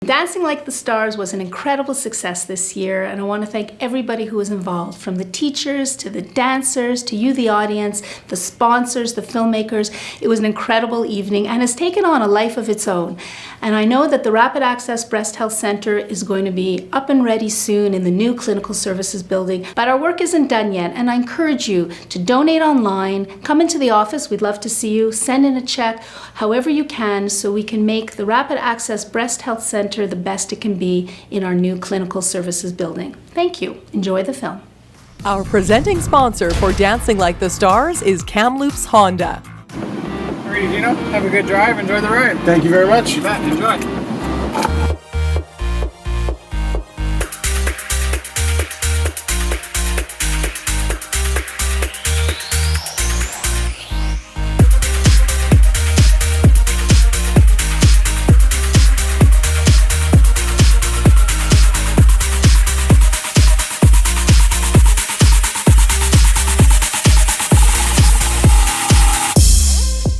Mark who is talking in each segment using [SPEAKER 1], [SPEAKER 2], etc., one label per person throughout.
[SPEAKER 1] Dancing Like the Stars was an incredible success this year, and I want to thank everybody who was involved, from the teachers to the dancers to you, the audience, the sponsors, the filmmakers. It was an incredible evening and has taken on a life of its own. And I know that the Rapid Access Breast Health Center is going to be up and ready soon in the new clinical services building, but our work isn't done yet, and I encourage you to donate online, come into the office, we'd love to see you, send in a check, however you can, so we can make the Rapid Access Breast Health Center the best it can be in our new clinical services building. Thank you. Enjoy the film.
[SPEAKER 2] Our presenting sponsor for Dancing Like the Stars is Kamloops Honda.
[SPEAKER 3] All right, Dino, have a good drive. Enjoy the ride.
[SPEAKER 4] Thank you very much.
[SPEAKER 3] You bet. Enjoy.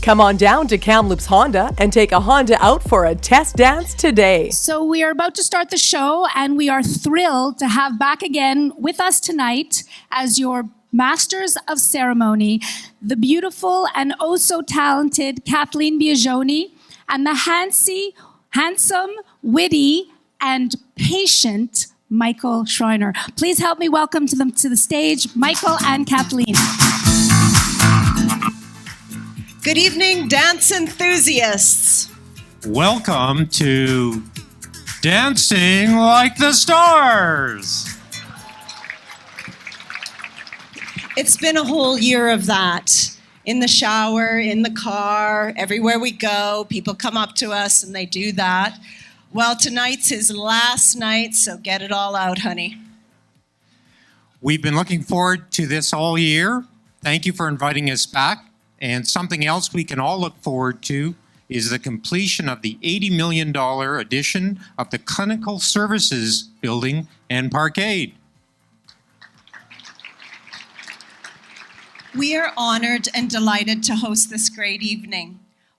[SPEAKER 2] Come on down to Kamloops Honda and take a Honda out for a test dance today.
[SPEAKER 5] So we are about to start the show, and we are thrilled to have back again with us tonight as your Masters of Ceremony, the beautiful and oh so talented Kathleen Biagioni and the handsome, witty, and patient Michael Schreiner. Please help me welcome to them to the stage, Michael and Kathleen.
[SPEAKER 6] Good evening, dance enthusiasts.
[SPEAKER 7] Welcome to Dancing Like the Stars.
[SPEAKER 6] It's been a whole year of that. In the shower, in the car, everywhere we go, people come up to us and they do that. Well, tonight's his last night, so get it all out, honey.
[SPEAKER 7] We've been looking forward to this all year. Thank you for inviting us back. And something else we can all look forward to is the completion of the $80 million addition of the Clinical Services Building and Parkade.
[SPEAKER 6] We are honored and delighted to host this great evening.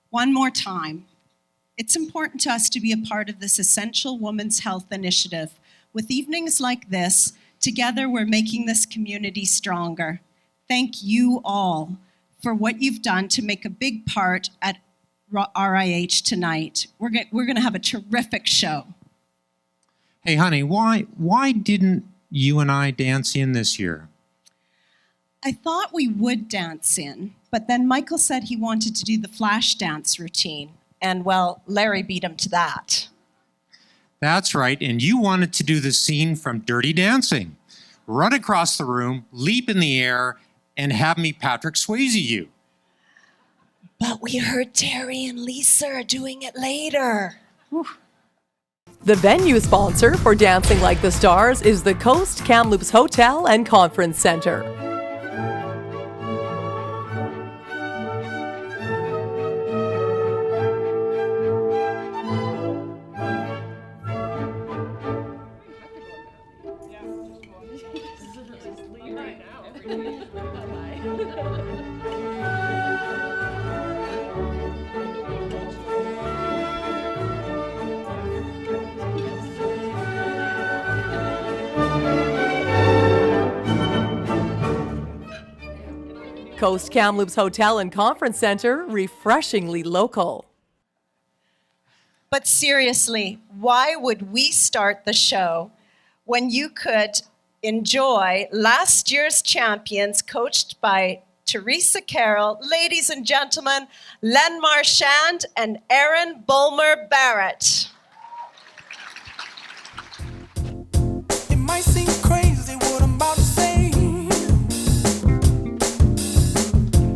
[SPEAKER 6] One more time, it's important to us to be a part of this essential women's health initiative. With evenings like this, together we're making this community stronger. Thank you all for what you've done to make a big part at RIH tonight. We're going to have a terrific show.
[SPEAKER 7] Hey, honey, why didn't you and I dance in this year?
[SPEAKER 6] I thought we would dance in, but then Michael said he wanted to do the flash dance routine, and well, Larry beat him to that.
[SPEAKER 7] That's right, and you wanted to do the scene from Dirty Dancing. Run across the room, leap in the air, and have me Patrick Swayze you.
[SPEAKER 6] But we heard Terry and Lisa are doing it later. Whew.
[SPEAKER 2] The venue sponsor for Dancing Like the Stars is the Coast Kamloops Hotel and Conference Center. Coast Kamloops Hotel and Conference Center, refreshingly local.
[SPEAKER 6] But seriously, why would we start the show when you could enjoy last year's champions coached by Teresa Carroll, ladies and gentlemen, Len Marchand and Erin Bulmer Barrett.
[SPEAKER 8] It might seem crazy what I'm about to say.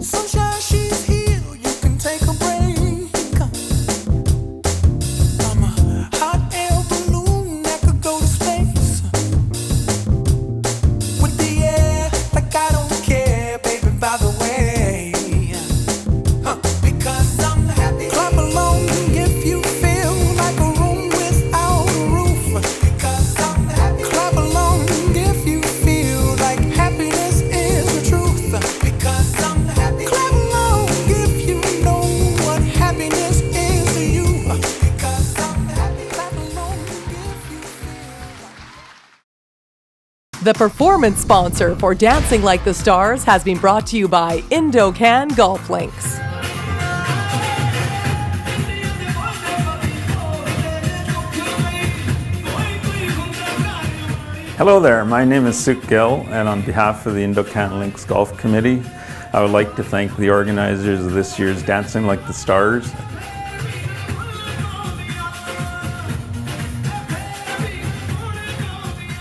[SPEAKER 8] Sunshine, she's here, you can take a break. I'm a hot air balloon that could go to space. With the air, like I don't care, baby, by the way. Because I'm happy. Clap along if you feel like a room without a roof. Because I'm happy. Clap along
[SPEAKER 2] The performance sponsor for Dancing Like the Stars has been brought to you by Indocan Golf Links.
[SPEAKER 4] Hello there, my name is Suk Gill, and on behalf of the Indocan Links Golf Committee, I would like to thank the organizers of this year's Dancing Like the Stars.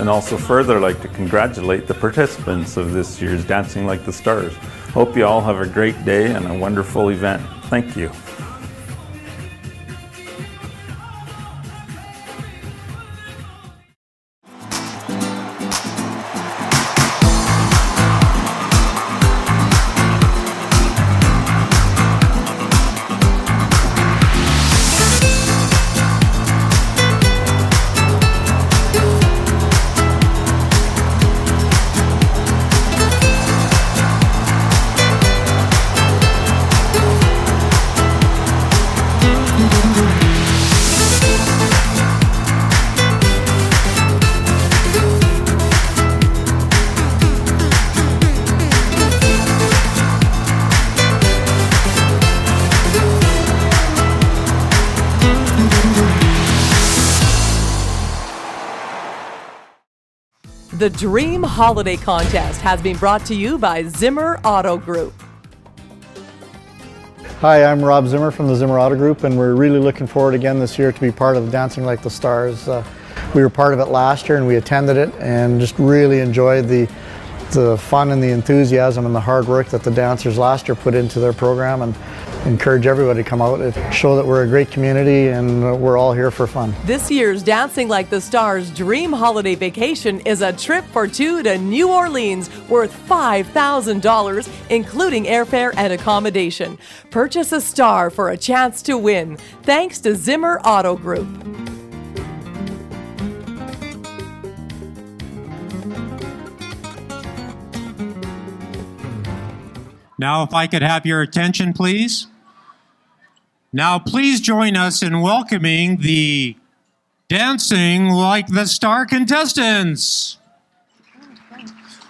[SPEAKER 4] And also further like to congratulate the participants of this year's Dancing Like the Stars. Hope you all have a great day and a wonderful event. Thank you.
[SPEAKER 2] The Dream Holiday Contest has been brought to you by Zimmer Auto Group.
[SPEAKER 9] Hi, I'm Rob Zimmer from the Zimmer Auto Group, and we're really looking forward again this year to be part of Dancing Like the Stars. We were part of it last year and we attended it and just really enjoyed the fun and the enthusiasm and the hard work that the dancers last year put into their program, and encourage everybody to come out and show that we're a great community and we're all here for fun.
[SPEAKER 2] This year's Dancing Like the Stars Dream Holiday Vacation is a trip for two to New Orleans worth $5,000, including airfare and accommodation. Purchase a star for a chance to win. Thanks to Zimmer Auto Group.
[SPEAKER 7] Now, if I could have your attention, please. Now, please join us in welcoming the Dancing Like the Star contestants.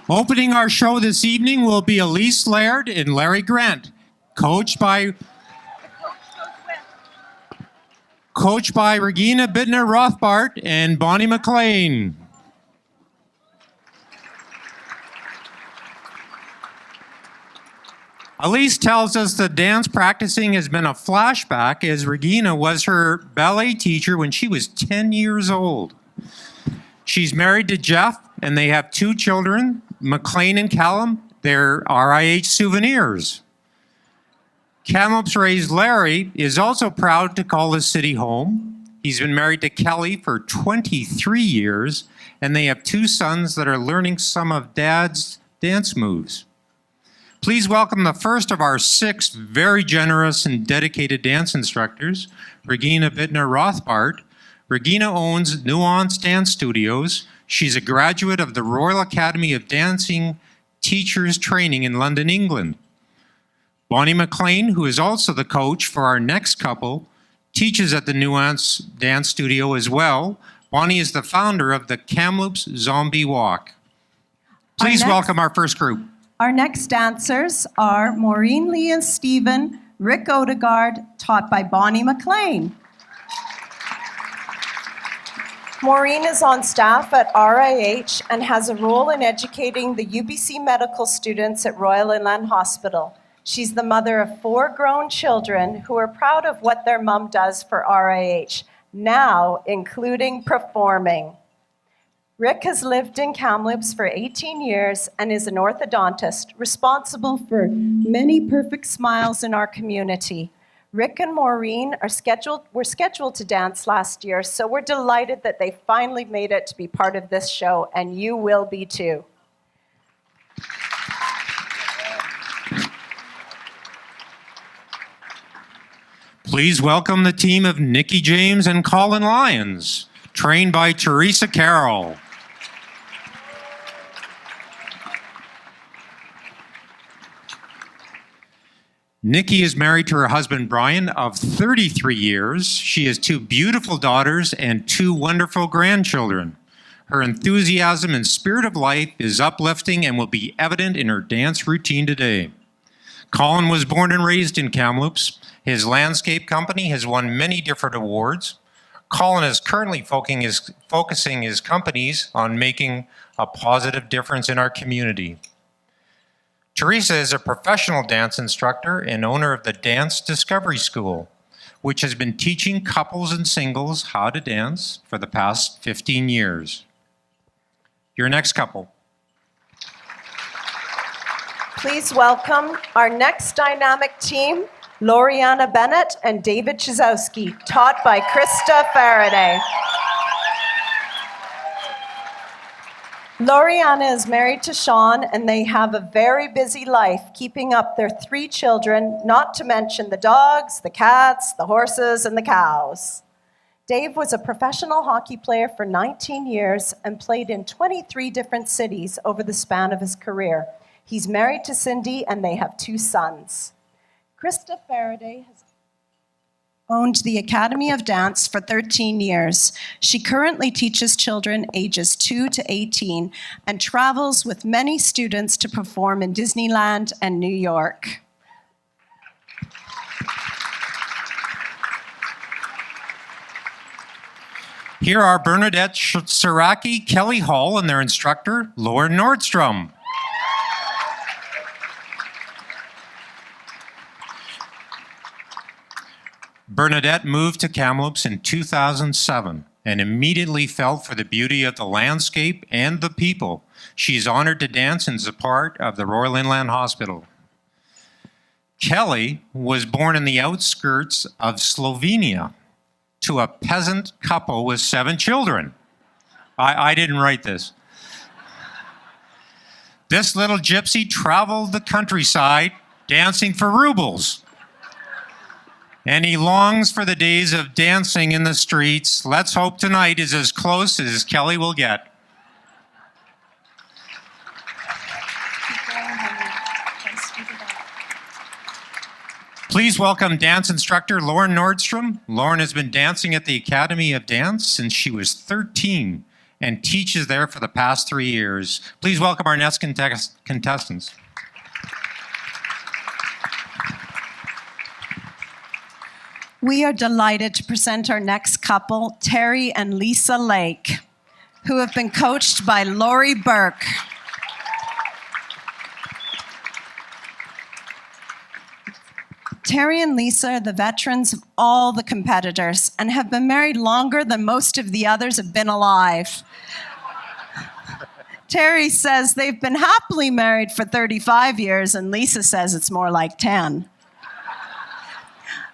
[SPEAKER 7] Opening our show this evening will be Elise Laird and Larry Grant, coached by Regina Bittner-Rothbart and Bonnie McLean. Elise tells us that dance practicing has been a flashback, as Regina was her ballet teacher when she was 10 years old. She's married to Jeff, and they have two children, McLean and Callum. They're RIH souvenirs. Kamloops raised Larry is also proud to call his city home. He's been married to Kelly for 23 years, and they have two sons that are learning some of Dad's dance moves. Please welcome the first of our 6 very generous and dedicated dance instructors, Regina Bittner-Rothbart. Regina owns Nuance Dance Studios. She's a graduate of the Royal Academy of Dancing Teachers Training in London, England. Bonnie McLean, who is also the coach for our next couple, teaches at the Nuance Dance Studio as well. Bonnie is the founder of the Kamloops Zombie Walk. Please welcome our first group.
[SPEAKER 6] Our next dancers are Maureen Lee and Stephen, Rick Odegaard, taught by Bonnie McLean. Maureen is on staff at RIH and has a role in educating the UBC medical students at Royal Inland Hospital. She's the mother of 4 grown children who are proud of what their mom does for RIH, now including performing. Rick has lived in Kamloops for 18 years and is an orthodontist responsible for many perfect smiles in our community. Rick and Maureen were scheduled to dance last year, so we're delighted that they finally made it to be part of this show, and you will be too.
[SPEAKER 7] Please welcome the team of Nikki James and Colin Lyons, trained by Teresa Carroll. Nikki is married to her husband, Brian, of 33 years. She has 2 beautiful daughters and 2 wonderful grandchildren. Her enthusiasm and spirit of life is uplifting and will be evident in her dance routine today. Colin was born and raised in Kamloops. His landscape company has won many different awards. Colin is currently focusing his companies on making a positive difference in our community. Teresa is a professional dance instructor and owner of the Dance Discovery School, which has been teaching couples and singles how to dance for the past 15 years. Your next couple.
[SPEAKER 6] Please welcome our next dynamic team, Loriana Bennett and David Chizowski, taught by Krista Faraday. Loriana is married to Sean, and they have a very busy life keeping up their 3 children, not to mention the dogs, the cats, the horses, and the cows. Dave was a professional hockey player for 19 years and played in 23 different cities over the span of his career. He's married to Cindy, and they have 2 sons. Krista Faraday has owned the Academy of Dance for 13 years. She currently teaches children ages 2 to 18 and travels with many students to perform in Disneyland and New York.
[SPEAKER 7] Here are Bernadette Saraki, Kelly Hall, and their instructor, Lauren Nordstrom. Bernadette moved to Kamloops in 2007 and immediately fell for the beauty of the landscape and the people. She's honored to dance and is a part of the Royal Inland Hospital. Kelly was born in the outskirts of Slovenia to a peasant couple with 7 children. I didn't write this. This little gypsy traveled the countryside dancing for rubles. And he longs for the days of dancing in the streets. Let's hope tonight is as close as Kelly will get. Please welcome dance instructor Lauren Nordstrom. Lauren has been dancing at the Academy of Dance since she was 13 and teaches there for the past 3 years. Please welcome our next contestants.
[SPEAKER 6] We are delighted to present our next couple, Terry and Lisa Lake, who have been coached by Lori Burke. Terry and Lisa are the veterans of all the competitors and have been married longer than most of the others have been alive. Terry says they've been happily married for 35 years, and Lisa says it's more like 10.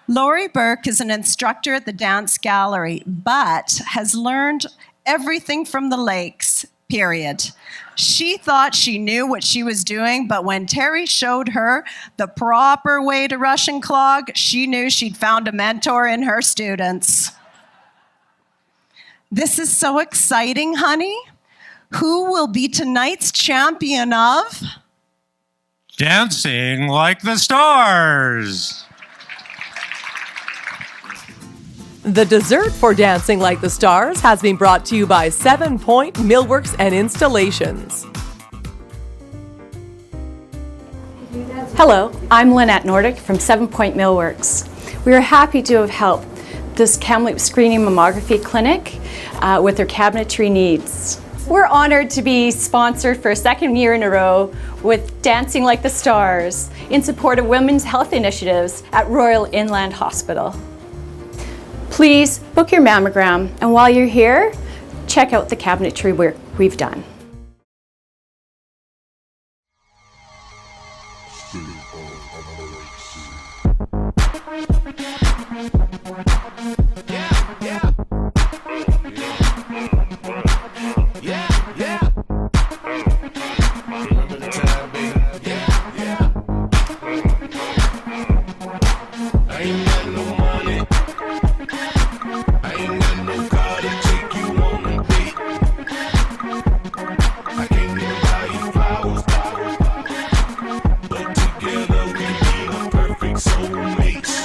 [SPEAKER 6] Lori Burke is an instructor at the Dance Gallery, but has learned everything from the Lakes, period. She thought she knew what she was doing, but when Terry showed her the proper way to Russian clog, she knew she'd found a mentor in her students. This is so exciting, honey. Who will be tonight's champion of
[SPEAKER 7] Dancing Like the Stars?
[SPEAKER 2] The dessert for Dancing Like the Stars has been brought to you by 7 Point Millworks and Installations.
[SPEAKER 10] Hello, I'm Lynette Nordic from 7 Point Millworks. We are happy to have helped this Kamloops Screening Mammography Clinic with their cabinetry needs. We're honored to be sponsored for a 2nd year in a row with Dancing Like the Stars in support of women's health initiatives at Royal Inland Hospital. Please book your mammogram, and while you're here, check out the cabinetry work we've done.
[SPEAKER 8] Together we be a perfect soulmates.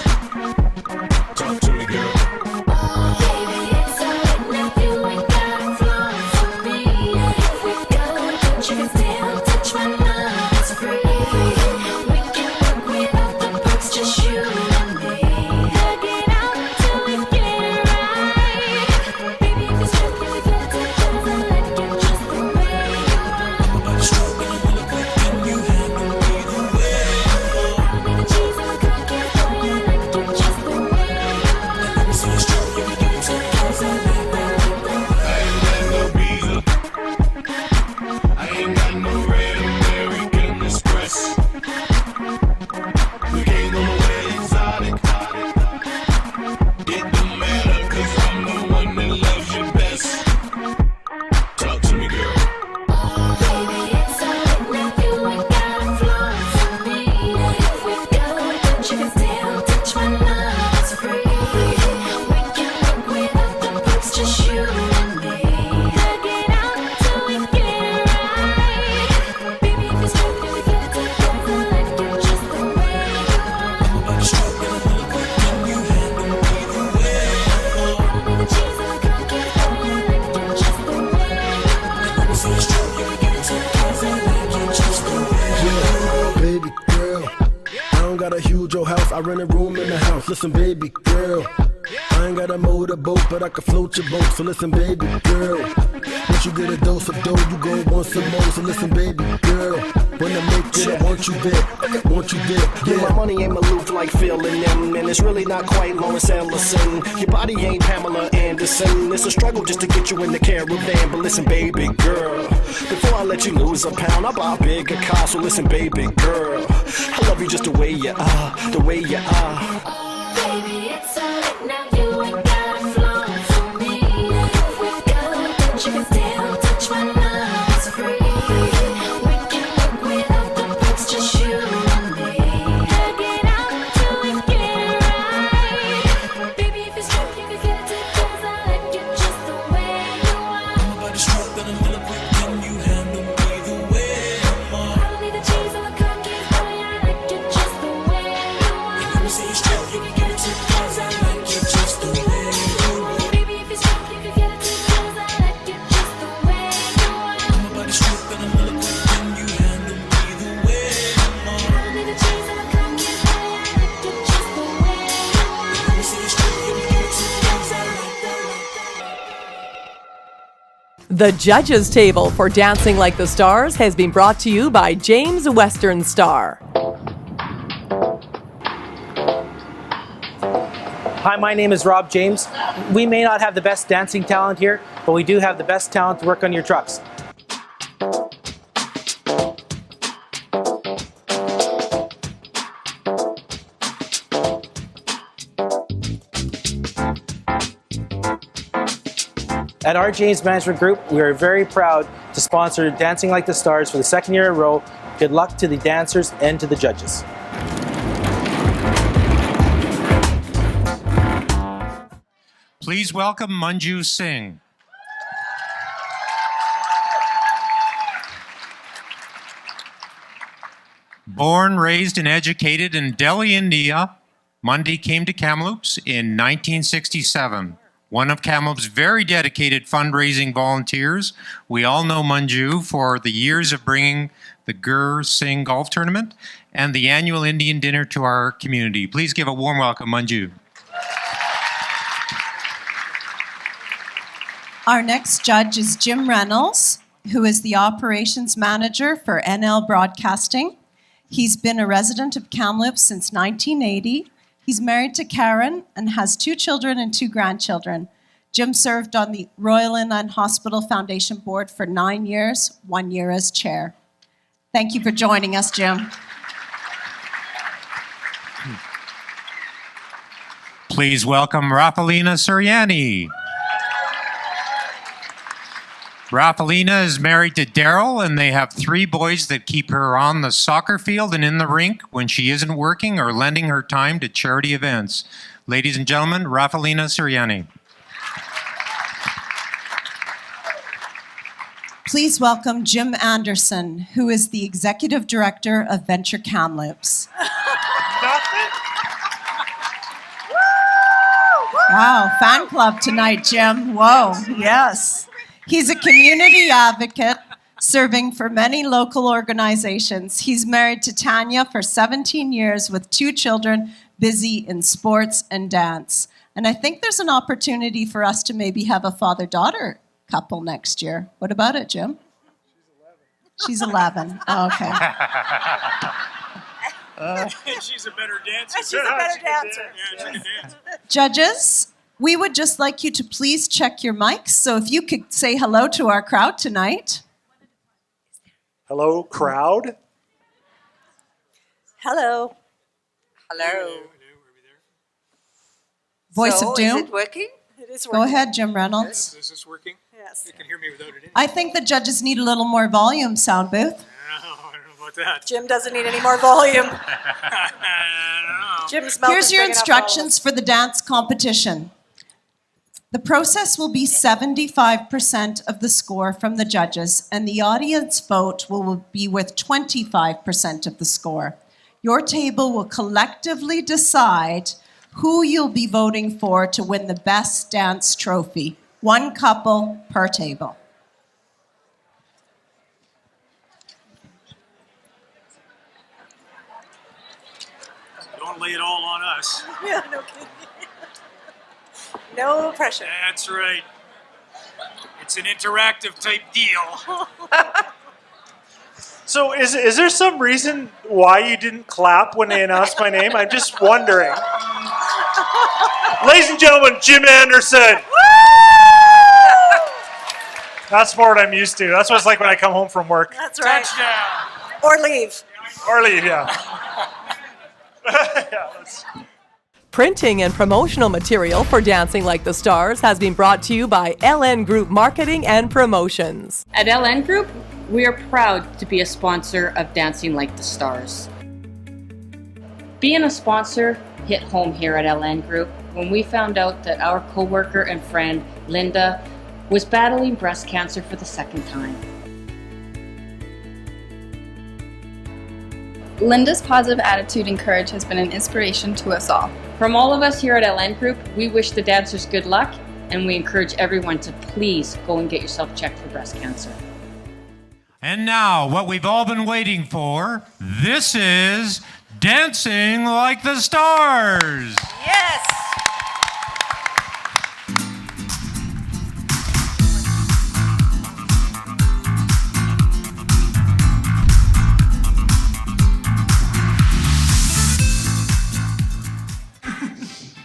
[SPEAKER 8] don't got a huge old house, I rent a room in the house. Listen, baby girl, I ain't got a motorboat, but I can float your boat. So listen, baby girl, once you get a dose of dough, you go want some more. So listen, baby girl, when I make it, I want you there, want you there.
[SPEAKER 11] Yeah, my money ain't Maloof like Phil and them, and it's really not quite Lawrence Ellison. Your body ain't Pamela Anderson. It's a struggle just to get you in the caravan. But listen, baby girl, before I let you lose a pound, I'll buy a bigger car. So listen, baby girl, I love you just the way you are, the way you are.
[SPEAKER 12] Baby, it's alright now, you ain't got a flaw for me. We go, but you can still touch my love, it's free. We can work without the books, just you and me. Hug it out till we get it right. Baby, if it's true, you can get it together. I like you just the way you are.
[SPEAKER 8] I'm about to stroke and I'm gonna quick, can you handle me the way I'm on?
[SPEAKER 12] I don't need the cheese or the cookies, boy, I like you just the way you are.
[SPEAKER 8] Let me see you stroke, you can get it together. I like you just the way you are.
[SPEAKER 12] Baby, if it's true, you can get it together. I like you just the way you are.
[SPEAKER 8] I'm about to stroke and I'm gonna quick, can you handle me the way I'm on?
[SPEAKER 12] I don't need the cheese or the cookies, boy, I like you just the way you are.
[SPEAKER 8] Let me see you stroke, you can get it together. I like that.
[SPEAKER 2] The judges' table for Dancing Like the Stars has been brought to you by James Western Star.
[SPEAKER 13] Hi, my name is Rob James. We may not have the best dancing talent here, but we do have the best talent to work on your trucks. At our James Management Group, we are very proud to sponsor Dancing Like the Stars for the second year in a row. Good luck to the dancers and to the judges.
[SPEAKER 7] Please welcome Manju Singh. Born, raised, and educated in Delhi, India, Mundi came to Kamloops in 1967. One of Kamloops' very dedicated fundraising volunteers. We all know Manju for the years of bringing the Gur Singh Golf Tournament and the annual Indian dinner to our community. Please give a warm welcome, Manju.
[SPEAKER 6] Our next judge is Jim Reynolds, who is the operations manager for NL Broadcasting. He's been a resident of Kamloops since 1980. He's married to Karen and has 2 children and 2 grandchildren. Jim served on the Royal Inland Hospital Foundation Board for 9 years, 1 year as chair. Thank you for joining us, Jim.
[SPEAKER 7] Please welcome Rafalina Suryani. Rafalina is married to Daryl, and they have 3 boys that keep her on the soccer field and in the rink when she isn't working or lending her time to charity events. Ladies and gentlemen, Rafalina Suryani.
[SPEAKER 6] Please welcome Jim Anderson, who is the executive director of Venture Kamloops. Wow, fan club tonight, Jim. Whoa, yes. He's a community advocate serving for many local organizations. He's married to Tanya for 17 years with 2 children, busy in sports and dance. And I think there's an opportunity for us to maybe have a father-daughter couple next year. What about it, Jim? She's 11. Oh, okay.
[SPEAKER 3] She's a better dancer.
[SPEAKER 14] She's a better dancer.
[SPEAKER 3] Yeah, she can dance.
[SPEAKER 6] Judges, we would just like you to please check your mics. So if you could say hello to our crowd tonight.
[SPEAKER 15] Hello, crowd.
[SPEAKER 14] Hello. Hello.
[SPEAKER 6] Voice of Doom.
[SPEAKER 14] Is it working? It is working.
[SPEAKER 6] Go ahead, Jim Reynolds.
[SPEAKER 3] Is this working?
[SPEAKER 14] Yes.
[SPEAKER 3] You can hear me without it in.
[SPEAKER 6] I think the judges need a little more volume, sound booth.
[SPEAKER 3] I don't know about that.
[SPEAKER 14] Jim doesn't need any more volume. Jim's mouth
[SPEAKER 6] Here's
[SPEAKER 14] is
[SPEAKER 6] your
[SPEAKER 14] big enough
[SPEAKER 6] instructions for the dance competition. The process will be 75% of the score from the judges, and the audience vote will be with 25% of the score. Your table will collectively decide who you'll be voting for to win the best dance trophy. 1 couple per table.
[SPEAKER 16] Don't lay it all on us.
[SPEAKER 14] Yeah, no kidding. No pressure.
[SPEAKER 16] That's right. It's an interactive type deal.
[SPEAKER 15] So is there some reason why you didn't clap when they announced my name? I'm just wondering. Ladies and gentlemen, Jim Anderson. That's more what I'm used to. That's what it's like when I come home from work.
[SPEAKER 14] That's right.
[SPEAKER 16] Touchdown.
[SPEAKER 14] Or leave.
[SPEAKER 15] Or leave, yeah.
[SPEAKER 2] Printing and promotional material for Dancing Like the Stars has been brought to you by LN Group Marketing and Promotions.
[SPEAKER 17] At LN Group, we are proud to be a sponsor of Dancing Like the Stars. Being a sponsor hit home here at LN Group when we found out that our coworker and friend, Linda, was battling breast cancer for the second time.
[SPEAKER 18] Linda's positive attitude and courage has been an inspiration to us all.
[SPEAKER 17] From all of us here at LN Group, we wish the dancers good luck, and we encourage everyone to please go and get yourself checked for breast cancer.
[SPEAKER 7] And now, what we've all been waiting for, this is Dancing Like the Stars.
[SPEAKER 14] Yes.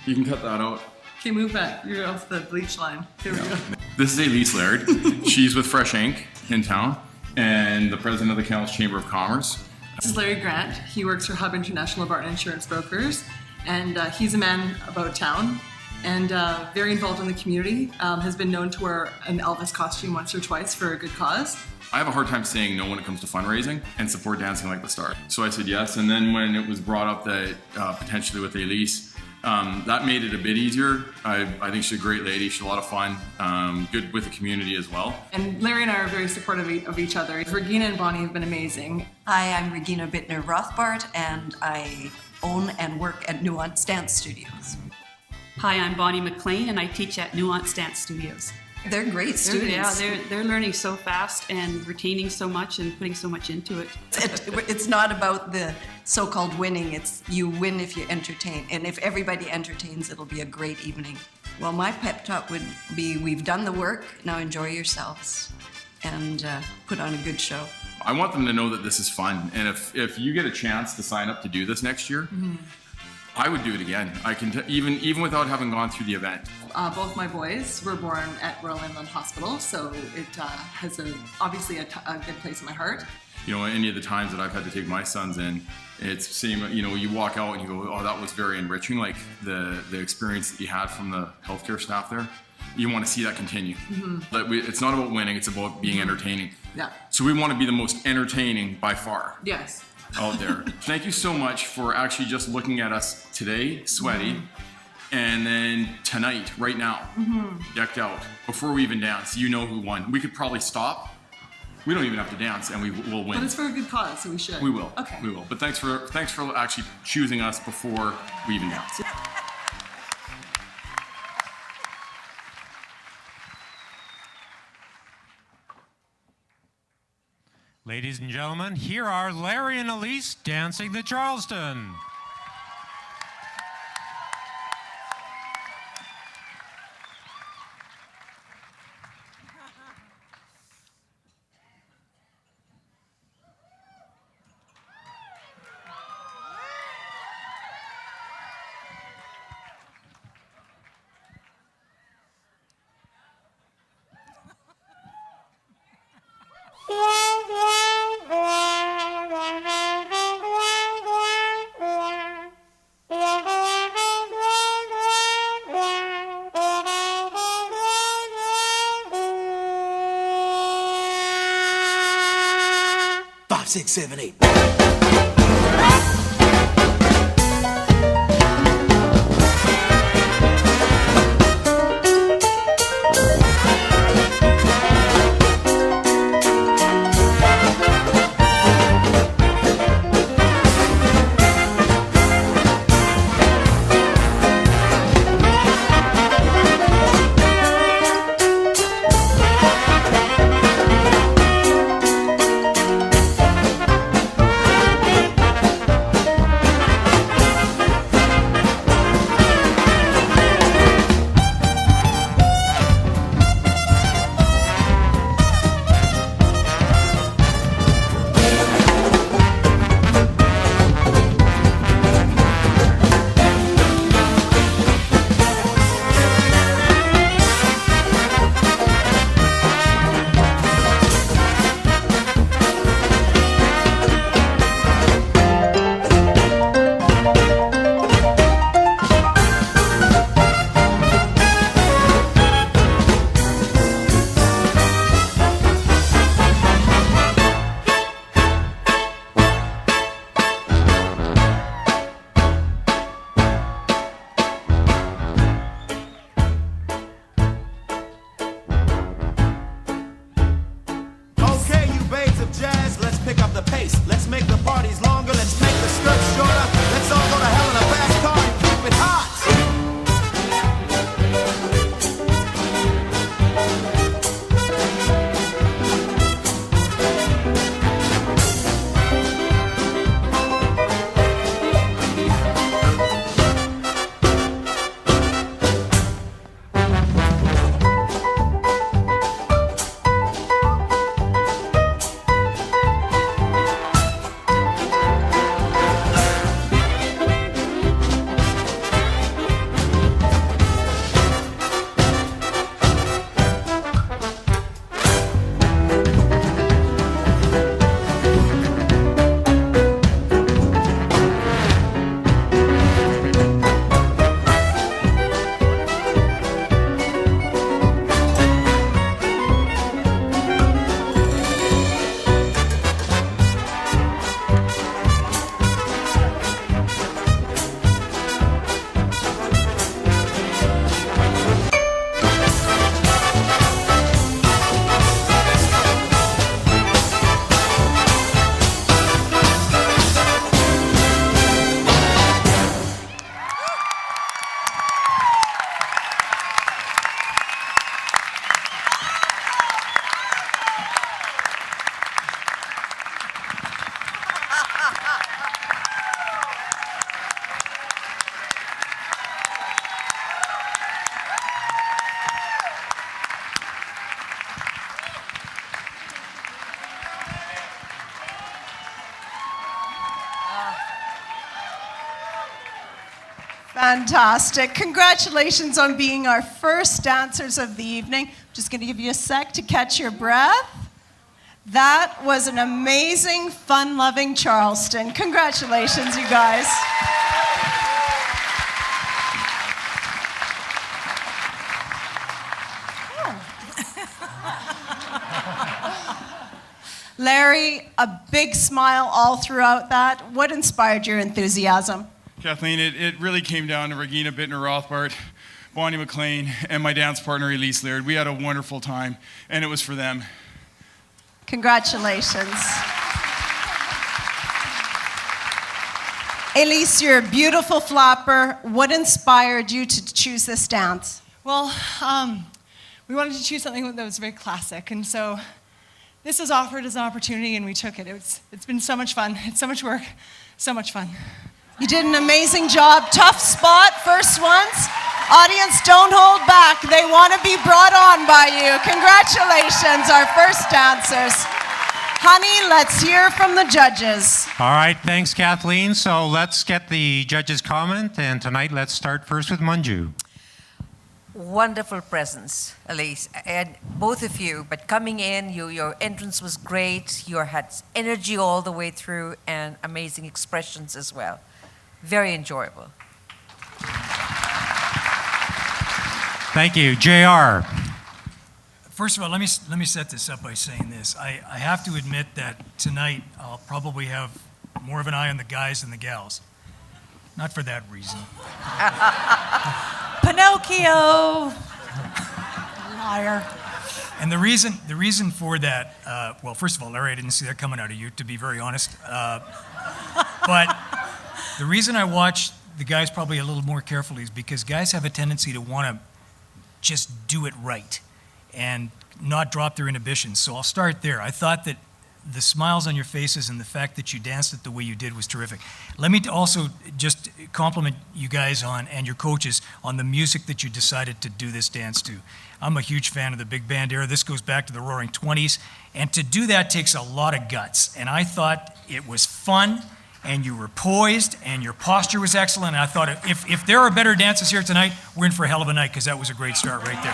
[SPEAKER 19] You can cut that out.
[SPEAKER 2] Okay, move back. You're off the bleach line. Here we go.
[SPEAKER 19] This is Elise Laird. She's with Fresh Ink in town and the president of the Kamloops Chamber of Commerce.
[SPEAKER 2] This is Larry Grant. He works for Hub International Bar and Insurance Brokers, and he's a man about town and very involved in the community. Has been known to wear an Elvis costume once or twice for a good cause.
[SPEAKER 19] I have a hard time saying no when it comes to fundraising and support Dancing Like the Stars. So I said yes, and then when it was brought up that potentially with Elise, that made it a bit easier. I think she's a great lady. She's a lot of fun, good with the community as well.
[SPEAKER 2] And Larry and I are very supportive of each other. Regina and Bonnie have been amazing.
[SPEAKER 20] Hi, I'm Regina Bittner-Rothbart, and I own and work at Nuance Dance Studios.
[SPEAKER 21] Hi, I'm Bonnie McLean, and I teach at Nuance Dance Studios.
[SPEAKER 20] They're great students.
[SPEAKER 21] They're learning so fast and retaining so much and putting so much into it.
[SPEAKER 20] It's not about the so-called winning. It's you win if you entertain. And if everybody entertains, it'll be a great evening. Well, my pep talk would be, we've done the work, now enjoy yourselves and put on a good show.
[SPEAKER 19] I want them to know that this is fun, and if you get a chance to sign up to do this next year, I would do it again. I can even without having gone through the event.
[SPEAKER 2] Both my boys were born at Royal Inland Hospital, so it has obviously a good place in my heart.
[SPEAKER 19] You know, any of the times that I've had to take my sons in, it's same. You know, you walk out and you go, "Oh, that was very enriching." Like the experience that you had from the healthcare staff there. You want to see that continue. But it's not about winning; it's about being entertaining.
[SPEAKER 2] Yeah.
[SPEAKER 19] So we want to be the most entertaining by far.
[SPEAKER 2] Yes.
[SPEAKER 19] Out there. Thank you so much for actually just looking at us today, sweaty, and then tonight, right now, decked out. Before we even dance, you know who won. We could probably stop. We don't even have to dance, and we will win.
[SPEAKER 2] But it's for a good cause, so we should.
[SPEAKER 19] We will.
[SPEAKER 2] Okay.
[SPEAKER 19] We will. But thanks for actually choosing us before we even dance.
[SPEAKER 7] Ladies and gentlemen, here are Larry and Elise dancing the Charleston.
[SPEAKER 11] Five, six, seven, eight.
[SPEAKER 6] Fantastic. Congratulations on being our first dancers of the evening. Just going to give you a sec to catch your breath. That was an amazing, fun-loving Charleston. Congratulations, you guys. Larry, a big smile all throughout that. What inspired your enthusiasm?
[SPEAKER 1] Kathleen, it really came down to Regina Bittner-Rothbart, Bonnie McLean, and my dance partner, Elise Laird. We had a wonderful time, and it was for them.
[SPEAKER 6] Congratulations. Elise, you're a beautiful flapper. What inspired you to choose this dance?
[SPEAKER 22] Well, we wanted to choose something that was very classic, and so this was offered as an opportunity, and we took it. It's been so much fun. It's so much work, so much fun.
[SPEAKER 6] You did an amazing job. Tough spot, first ones. Audience, don't hold back. They want to be brought on by you. Congratulations, our first dancers. Honey, let's hear from the judges.
[SPEAKER 7] All right, thanks, Kathleen. So let's get the judges' comment, and tonight let's start first with Manju.
[SPEAKER 23] Wonderful presence, Elise, and both of you. But coming in, your entrance was great. You had energy all the way through, and amazing expressions as well. Very enjoyable.
[SPEAKER 7] Thank you, JR.
[SPEAKER 16] First of all, let me set this up by saying this. I have to admit that tonight I'll probably have more of an eye on the guys than the gals. Not for that reason.
[SPEAKER 14] Pinocchio! Liar.
[SPEAKER 16] And the reason for that, well, first of all, Larry, I didn't see that coming out of you, to be very honest. But the reason I watch the guys probably a little more carefully is because guys have a tendency to want to just do it right and not drop their inhibitions. So I'll start there. I thought that the smiles on your faces and the fact that you danced it the way you did was terrific. Let me also just compliment you guys on, and your coaches, on the music that you decided to do this dance to. I'm a huge fan of the big band era. This goes back to the Roaring 20s, and to do that takes a lot of guts. And I thought it was fun, and you were poised, and your posture was excellent. And I thought if there are better dances here tonight, we're in for a hell of a night, because that was a great start right there.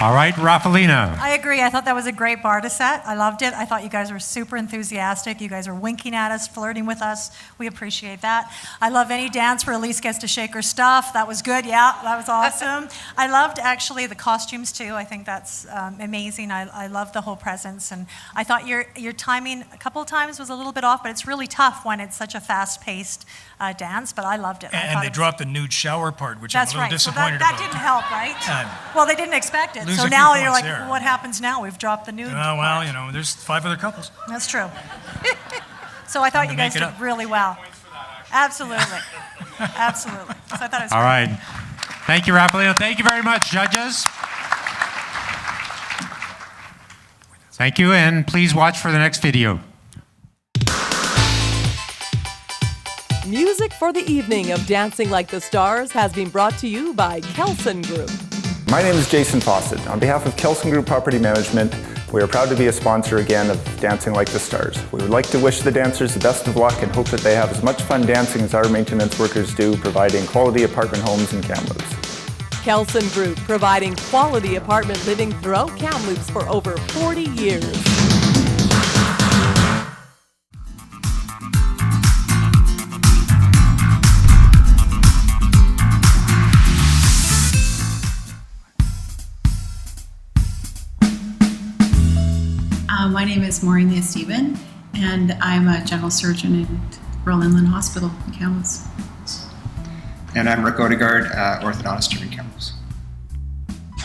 [SPEAKER 7] All right, Rafaelina.
[SPEAKER 14] I agree. I thought that was a great bar to set. I loved it. I thought you guys were super enthusiastic. You guys were winking at us, flirting with us. We appreciate that. I love any dance where Elise gets to shake her stuff. That was good. Yeah, that was awesome. I loved actually the costumes too. I think that's amazing. I love the whole presence, and I thought your timing a couple of times was a little bit off, but it's really tough when it's such a fast-paced dance. But I loved it.
[SPEAKER 16] And they dropped the nude shower part, which I'm a little disappointed
[SPEAKER 14] that
[SPEAKER 16] about.
[SPEAKER 14] didn't help, right? Well, they didn't expect it.
[SPEAKER 16] Lose
[SPEAKER 14] So
[SPEAKER 16] a few
[SPEAKER 14] now you're
[SPEAKER 16] points
[SPEAKER 14] like,
[SPEAKER 16] there.
[SPEAKER 14] what happens now? We've dropped the nude.
[SPEAKER 16] Oh, well, you know, there's 5 other couples.
[SPEAKER 14] That's true. So I thought you guys
[SPEAKER 16] make it
[SPEAKER 14] did
[SPEAKER 16] up.
[SPEAKER 14] really well. Absolutely. Absolutely. So I thought it was
[SPEAKER 7] All
[SPEAKER 14] great.
[SPEAKER 7] right. Thank you, Rafaelina. Thank you very much, judges. Thank you, and please watch for the next video.
[SPEAKER 2] Music for the evening of Dancing Like the Stars has been brought to you by Kelson Group.
[SPEAKER 24] My name is Jason Fawcett. On behalf of Kelson Group Property Management, we are proud to be a sponsor again of Dancing Like the Stars. We would like to wish the dancers the best of luck and hope that they have as much fun dancing as our maintenance workers do, providing quality apartment homes in Kamloops.
[SPEAKER 2] Kelson Group, providing quality apartment living throughout Kamloops for over 40 years.
[SPEAKER 25] My name is Maureen Stephen, and I'm a general surgeon at Royal Inland Hospital in Kamloops.
[SPEAKER 26] And I'm Rick Odegaard, orthodontist here in Kamloops.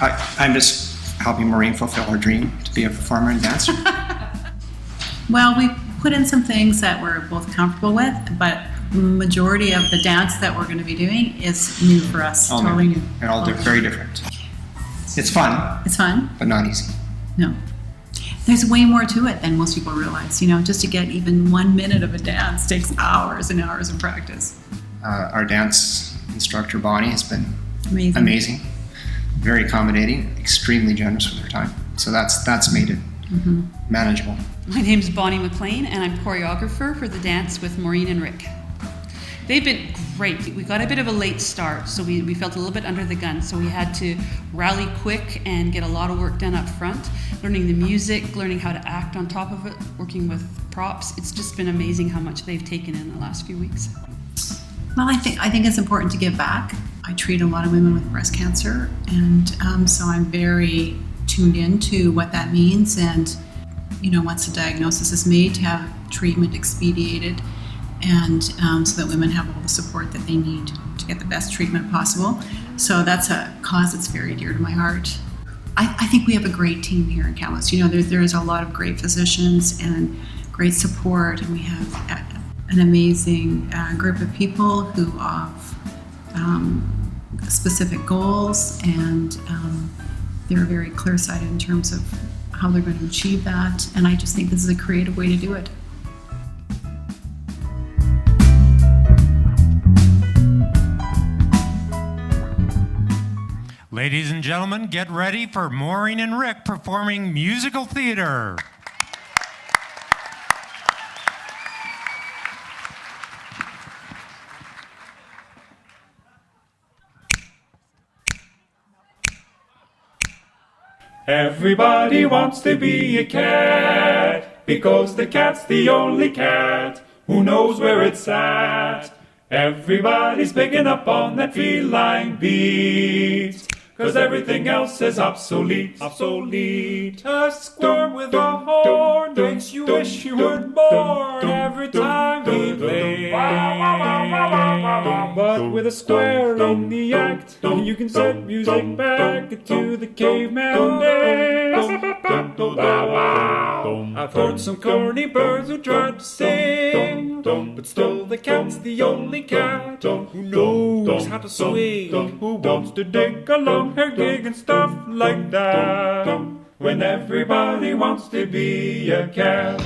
[SPEAKER 26] I'm just helping Maureen fulfill her dream to be a performer and dancer.
[SPEAKER 25] Well, we put in some things that we're both comfortable with, but the majority of the dance that we're going to be doing is new for us,
[SPEAKER 26] All
[SPEAKER 25] totally
[SPEAKER 26] new.
[SPEAKER 25] new.
[SPEAKER 26] And all very different. It's fun.
[SPEAKER 25] It's fun.
[SPEAKER 26] But not easy.
[SPEAKER 25] No. There's way more to it than most people realize. You know, just to get even 1 minute of a dance takes hours and hours of practice.
[SPEAKER 26] Our dance instructor, Bonnie, has been
[SPEAKER 25] Amazing.
[SPEAKER 26] Very accommodating, extremely generous with her time. So that's made it manageable.
[SPEAKER 4] My name's Bonnie McLean, and I'm choreographer for the dance with Maureen and Rick. They've been great. We got a bit of a late start, so we felt a little bit under the gun, so we had to rally quick and get a lot of work done up front, learning the music, learning how to act on top of it, working with props. It's just been amazing how much they've taken in the last few weeks.
[SPEAKER 25] Well, I think it's important to give back. I treat a lot of women with breast cancer, and so I'm very tuned into what that means, and once the diagnosis is made, to have treatment expedited, and so that women have all the support that they need to get the best treatment possible. So that's a cause that's very dear to my heart. I think we have a great team here in Kamloops. There's a lot of great physicians and great support, and we have an amazing group of people who have specific goals, and they're very clear-sighted in terms of how they're going to achieve that. And I just think this is a creative way to do it.
[SPEAKER 7] Ladies and gentlemen, get ready for Maureen and Rick performing musical theater.
[SPEAKER 5] Everybody wants to be a cat, because the cat's the only cat who knows where it's at. Everybody's picking up on that feline beat, 'cause everything else is obsolete. A squirm with a horn makes you wish you weren't born every time he plays. But with a square in the act, you can set music back to the caveman days. I've heard some corny birds who tried to sing, but still the cat's the only cat who knows how to swing, who wants to dig a long hair gig and stuff like that, when everybody wants to be a cat.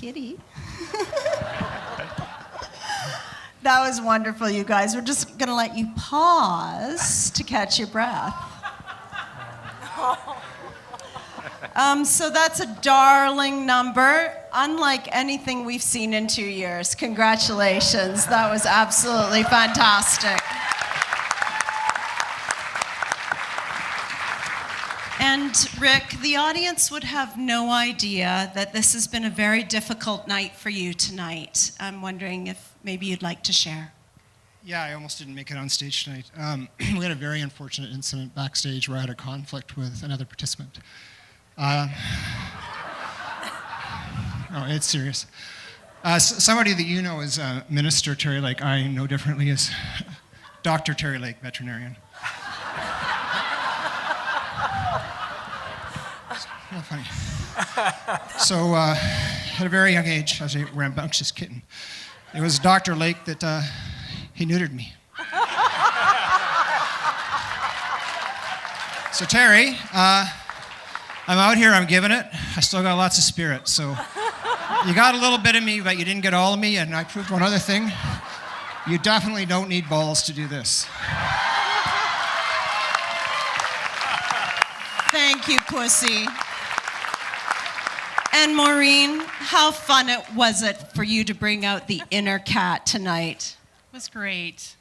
[SPEAKER 6] Kitty. That was wonderful, you guys. We're just going to let you pause to catch your breath. So that's a darling number, unlike anything we've seen in 2 years. Congratulations. That was absolutely fantastic. And Rick, the audience would have no idea that this has been a very difficult night for you tonight. I'm wondering if maybe you'd like to share.
[SPEAKER 3] Yeah, I almost didn't make it on stage tonight. We had a very unfortunate incident backstage where I had a conflict with another participant. No, it's serious. Somebody that you know is Minister Terry Lake. I know differently as Dr. Terry Lake, veterinarian. Not funny. So, at a very young age, I was a rambunctious kitten. It was Dr. Lake that he neutered me. So Terry, I'm out here, I'm giving it. I still got lots of spirit. So you got a little bit of me, but you didn't get all of me. And I proved one other thing. You definitely don't need balls to do this.
[SPEAKER 6] Thank you, Pussy. And Maureen, how fun was it for you to bring out the inner cat tonight?
[SPEAKER 8] It was great.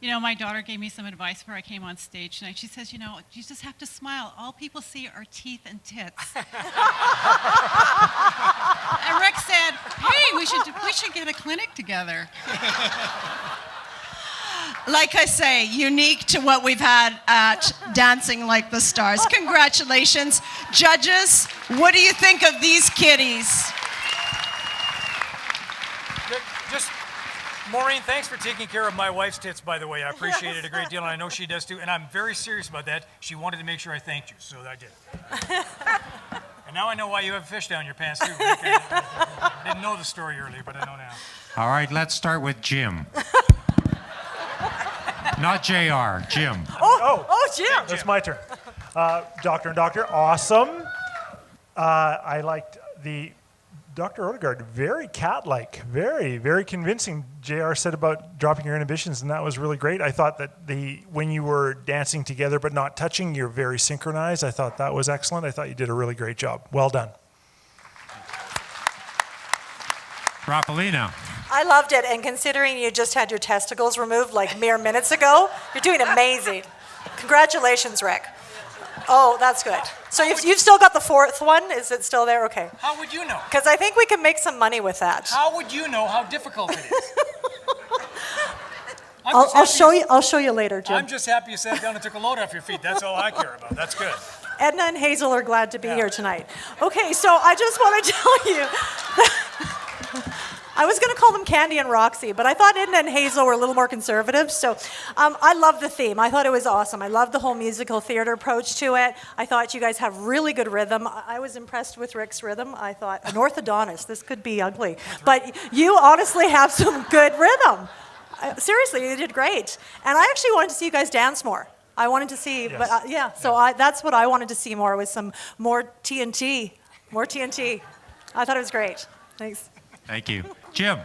[SPEAKER 8] You know, my daughter gave me some advice before I came on stage tonight. She says, you know, you just have to smile. All people see are teeth and tits. And Rick said, hey, we should get a clinic together.
[SPEAKER 6] Like I say, unique to what we've had at Dancing Like the Stars. Congratulations. Judges, what do you think of these kitties?
[SPEAKER 16] Just, Maureen, thanks for taking care of my wife's tits, by the way. I appreciate it a great deal, and I know she does too. And I'm very serious about that. She wanted to make sure I thanked you, so I did. And now I know why you have fish down your pants, too. I didn't know the story earlier, but I know now.
[SPEAKER 7] All right, let's start with Jim. Not JR, Jim.
[SPEAKER 15] Oh,
[SPEAKER 14] Jim.
[SPEAKER 15] It's my turn. Doctor and Doctor, awesome. I liked the Dr. Odegaard, very cat-like, very, very convincing. JR said about dropping your inhibitions, and that was really great. I thought that when you were dancing together but not touching, you're very synchronized. I thought that was excellent. I thought you did a really great job. Well done.
[SPEAKER 7] Rapalina.
[SPEAKER 14] I loved it, and considering you just had your testicles removed like mere minutes ago, you're doing amazing. Congratulations, Rick. Oh, that's good. So you've still got the fourth one? Is it still there? Okay.
[SPEAKER 16] How would you know?
[SPEAKER 14] Because I think we can make some money with that.
[SPEAKER 16] How would you know how difficult it is?
[SPEAKER 14] I'll show you later, Jim.
[SPEAKER 16] I'm just happy you sat down and took a load off your feet. That's all I care about. That's good.
[SPEAKER 14] Edna and Hazel are glad to be here tonight. Okay, so I just want to tell you I was going to call them Candy and Roxy, but I thought Edna and Hazel were a little more conservative. So I love the theme. I thought it was awesome. I love the whole musical theater approach to it. I thought you guys have really good rhythm. I was impressed with Rick's rhythm. I thought, an orthodontist, this could be ugly. But you honestly have some good rhythm. Seriously, you did great. And I actually wanted to see you guys dance more. I wanted to see, yes. But so that's what I wanted to see more, was some more TNT. More TNT. I thought it was great. Thanks.
[SPEAKER 7] Thank you. Jim.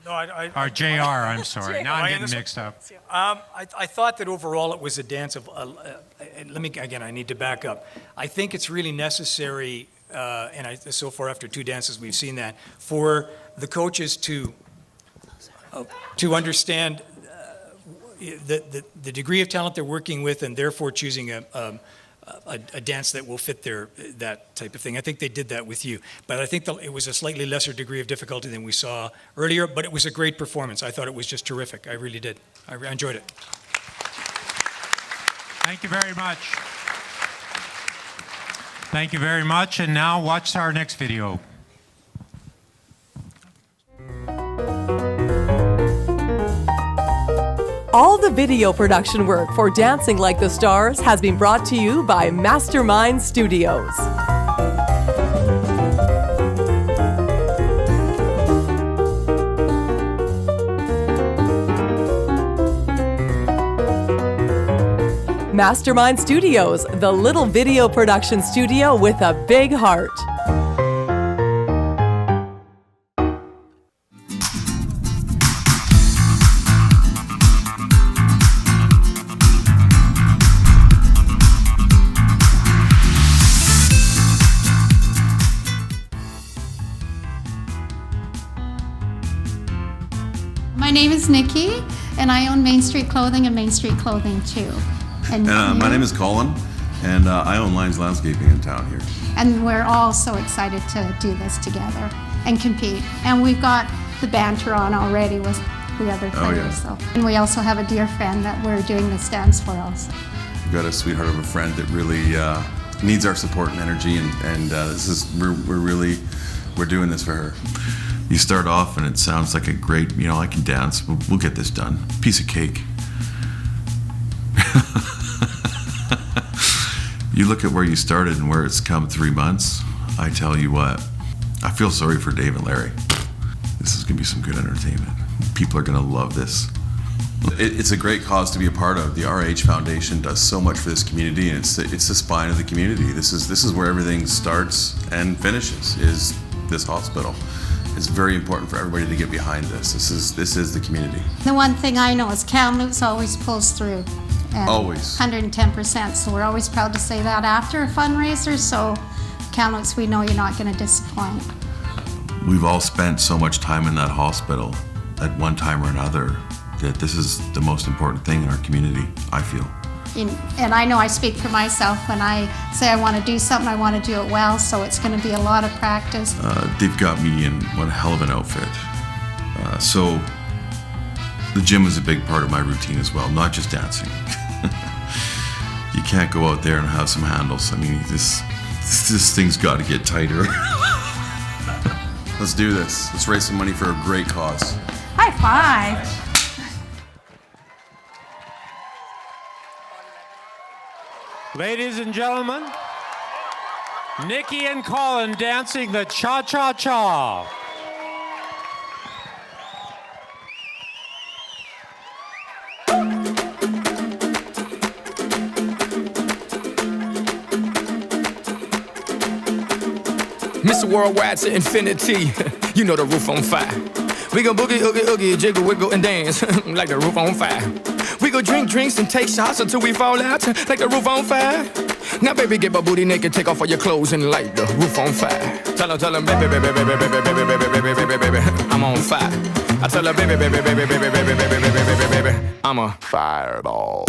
[SPEAKER 16] No,
[SPEAKER 7] or JR, I'm sorry. Now I'm getting mixed up.
[SPEAKER 16] I thought that overall it was a dance of, I need to back up. I think it's really necessary, so far after two dances we've seen that, for the coaches to understand the degree of talent they're working with, and therefore choosing a dance that will fit that type of thing. I think they did that with you, but I think it was a slightly lesser degree of difficulty than we saw earlier, but it was a great performance. I thought it was just terrific. I really did. I enjoyed it.
[SPEAKER 7] Thank you very much. Thank you very much, and now watch our next video.
[SPEAKER 2] All the video production work for Dancing Like the Stars has been brought to you by Mastermind Studios. Mastermind Studios, the little video production studio with a big heart.
[SPEAKER 9] name is Nikki, and I own Main Street Clothing and Main Street Clothing too.
[SPEAKER 10] And my name is Colin, and I own Lions Landscaping in town here.
[SPEAKER 9] And we're all so excited to do this together and compete. And we've got the banter on already with the other players.
[SPEAKER 10] Oh, yeah.
[SPEAKER 9] So. And we also have a dear friend that we're doing the stands for also.
[SPEAKER 10] We've got a sweetheart of a friend that really needs our support and energy, and we're doing this for her. You start off and it sounds like a great, I can dance, we'll get this done. Piece of cake. You look at where you started and where it's come 3 months, I tell you what, I feel sorry for Dave and Larry. This is gonna be some good entertainment. People are gonna love this. It's a great cause to be a part of. The RH Foundation does so much for this community, and it's the spine of the community. This is where everything starts and finishes, is this hospital. It's very important for everybody to get behind this. This is the community.
[SPEAKER 9] The one thing I know is Kamloops always pulls through. And
[SPEAKER 10] always.
[SPEAKER 9] 110%. So we're always proud to say that after a fundraiser. So Kamloops, we know you're not going to disappoint.
[SPEAKER 10] We've all spent so much time in that hospital at one time or another that this is the most important thing in our community, I feel.
[SPEAKER 9] And I know I speak for myself when I say I want to do something, I want to do it well, so it's going to be a lot of practice.
[SPEAKER 10] They've got me in one hell of an outfit. So the gym is a big part of my routine as well, not just dancing. You can't go out there and have some handles. I mean, this thing's got to get tighter. Let's do this. Let's raise some money for a great cause.
[SPEAKER 9] High five.
[SPEAKER 7] Ladies and gentlemen, Nikki and Colin dancing the cha-cha-cha.
[SPEAKER 12] Mr. Worldwide to infinity, you know the roof on fire. We go boogie, oogie, oogie, jiggle, wiggle, and dance like the roof on fire. We go drink drinks and take shots until we fall out like the roof on fire. Now, baby, get my booty naked, take off all your clothes and light the roof on fire. Tell her, baby, baby, baby, baby, baby, baby, baby, baby, baby, baby, I'm on fire. I tell her, baby, baby, baby, baby, baby, baby, baby, baby, baby, I'm a fireball.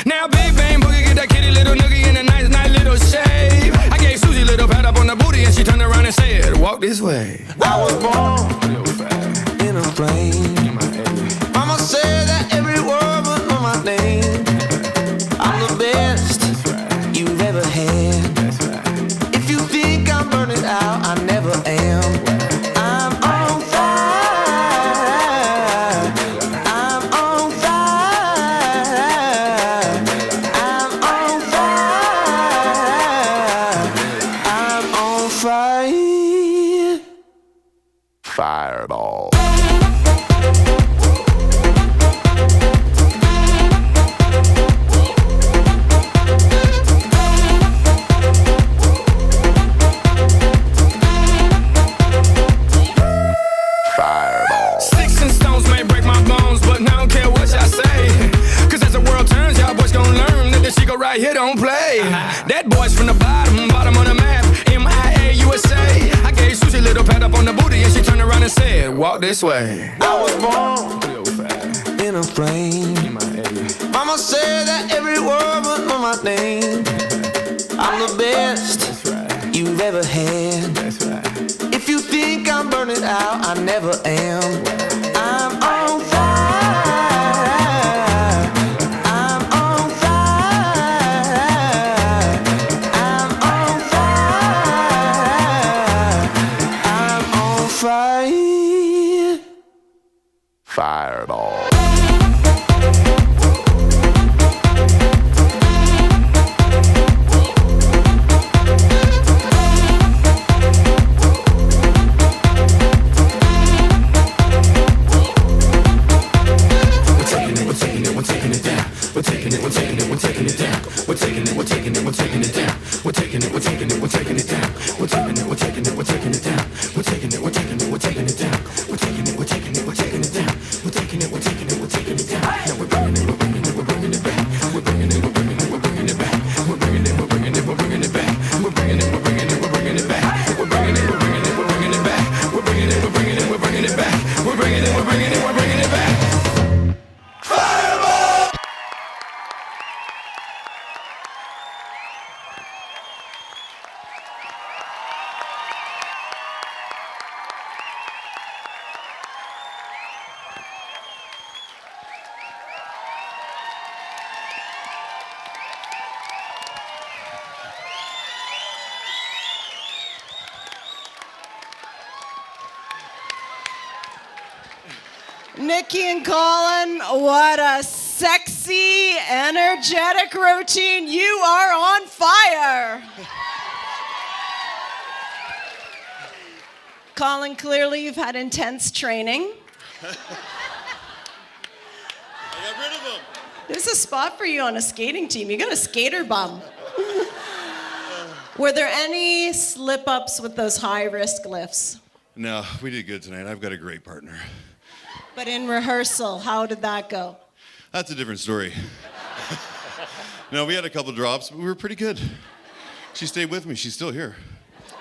[SPEAKER 12] Now big bang boogie, get that kitty little noogie in a nice little shave. I gave Susie a little pat up on the booty and she turned around and said, walk this way. I was born in a plane. Mama said that every word was on my name. I'm the best you've ever had. If you think I'm burning out, I never am. I'm on fire. Fireball. Fireball. Sticks and stones may break my bones, but I don't care what y'all say. Cause as the world turns, y'all boys gon' learn that this shit go right here don't play. That boy's from the bottom of the map. MIA USA. I gave Susie a little pat up on the booty and she turned around and said, walk this way. I was born in a plane. Mama said that every word was on my name. I'm the best you've ever had. If you think I'm burning out, I never am. I'm on fire. I'm on fire. I'm on fire. I'm on fire. Fireball.
[SPEAKER 6] Nikki and Colin, what a sexy, energetic routine. You are on fire. Colin, clearly you've had intense training.
[SPEAKER 10] I got rid of them.
[SPEAKER 6] There's a spot for you on a skating team. You got a skater bum. Were there any slip-ups with those high-risk lifts?
[SPEAKER 10] No, we did good tonight. I've got a great partner.
[SPEAKER 6] But in rehearsal, how did that go?
[SPEAKER 10] That's a different story. No, we had a couple drops, but we were pretty good. She stayed with me. She's still here.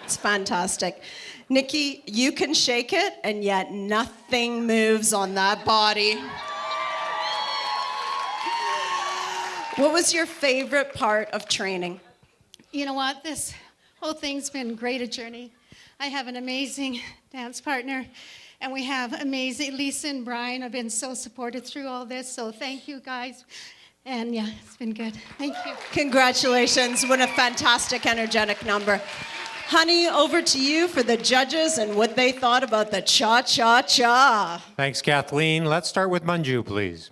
[SPEAKER 6] It's fantastic. Nikki, you can shake it, and yet nothing moves on that body. What was your favorite part of training?
[SPEAKER 9] You know what? This whole thing's been great a journey. I have an amazing dance partner, and we have amazing Lisa and Brian have been so supported through all this, so thank you guys. And yeah, it's been good. Thank you.
[SPEAKER 6] Congratulations. What a fantastic, energetic number. Honey, over to you for the judges and what they thought about the cha-cha-cha.
[SPEAKER 7] Thanks, Kathleen. Let's start with Manju, please.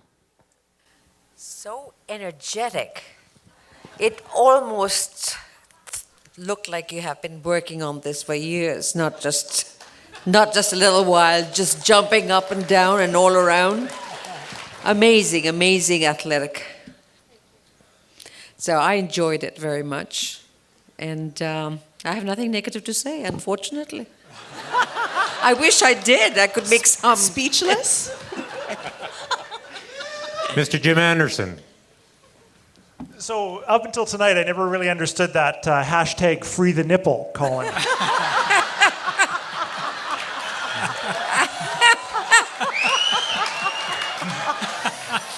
[SPEAKER 23] So energetic. It almost looked like you have been working on this for years, not just a little while, just jumping up and down and all around. Amazing, amazing athletic. So I enjoyed it very much. And I have nothing negative to say, unfortunately. I wish I did. I could make some.
[SPEAKER 6] Speechless?
[SPEAKER 7] Mr. Jim Anderson.
[SPEAKER 15] So up until tonight, I never really understood that hashtag free the nipple, Colin.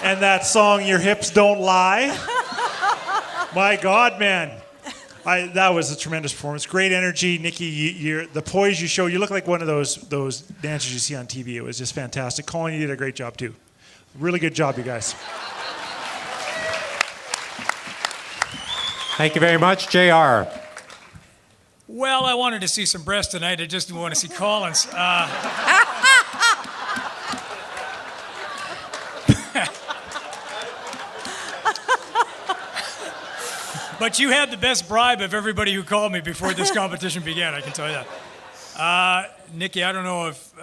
[SPEAKER 15] And that song, Your Hips Don't Lie. My God, man. That was a tremendous performance. Great energy. Nikki, the poise you show, you look like one of those dancers you see on TV. It was just fantastic. Colin, you did a great job too. Really good job, you guys.
[SPEAKER 7] Thank you very much. JR.
[SPEAKER 16] Well, I wanted to see some breasts tonight. I just didn't want to see Colin's. But you had the best bribe of everybody who called me before this competition began, I can tell you that. Nikki, I don't know if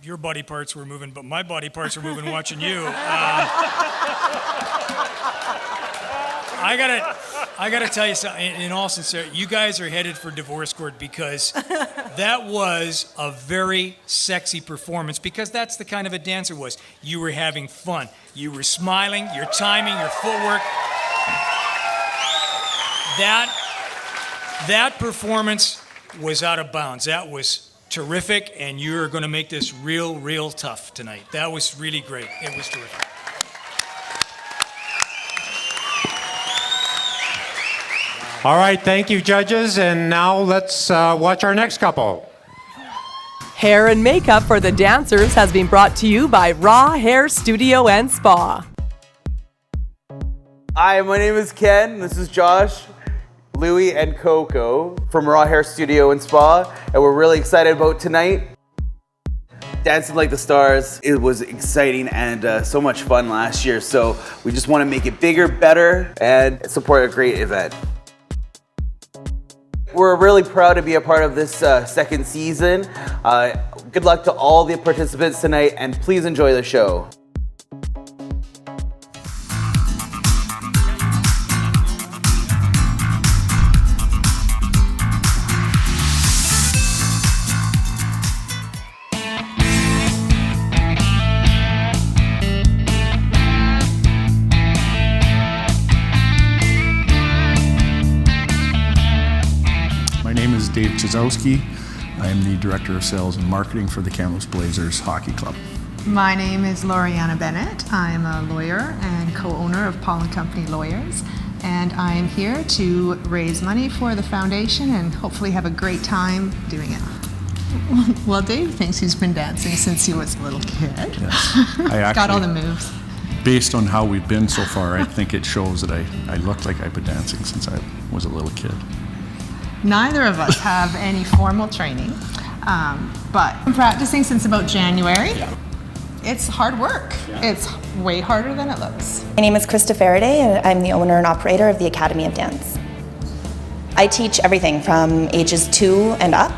[SPEAKER 16] your body parts were moving, but my body parts were moving watching you. I gotta tell you something, in all sincerity, you guys are headed for divorce court because that was a very sexy performance, because that's the kind of a dancer was. You were having fun. You were smiling, your timing, your footwork. That performance was out of bounds. That was terrific, and you're going to make this real tough tonight. That was really great. It was terrific.
[SPEAKER 7] All right, thank you, judges. And now let's watch our next couple.
[SPEAKER 2] Hair and makeup for the dancers has been brought to you by Raw Hair Studio and Spa.
[SPEAKER 13] Hi, my name is Ken. This is Josh, Louie, and Coco from Raw Hair Studio and Spa, and we're really excited about tonight. Dancing Like the Stars, it was exciting and so much fun last year, so we just want to make it bigger, better, and support a great event. We're really proud to be a part of this second season. Good luck to all the participants tonight, and please enjoy the show.
[SPEAKER 17] Dave Chizowski. I am the Director of Sales and Marketing for the Kamloops Blazers Hockey Club.
[SPEAKER 18] My name is Loriana Bennett. I am a lawyer and co-owner of Paul & Company Lawyers, and I am here to raise money for the foundation and hopefully have a great time doing it. Well, Dave thinks he's been dancing since he was a little kid.
[SPEAKER 17] Yes. I actually,
[SPEAKER 18] got all the moves.
[SPEAKER 17] Based on how we've been so far, I think it shows that I look like I've been dancing since I was a little kid.
[SPEAKER 18] Neither of us have any formal training, but I'm practicing since about January.
[SPEAKER 17] Yeah.
[SPEAKER 18] it's hard work. It's way harder than it looks.
[SPEAKER 1] My name is Krista Faraday, and I'm the owner and operator of the Academy of Dance. I teach everything from ages 2 and up,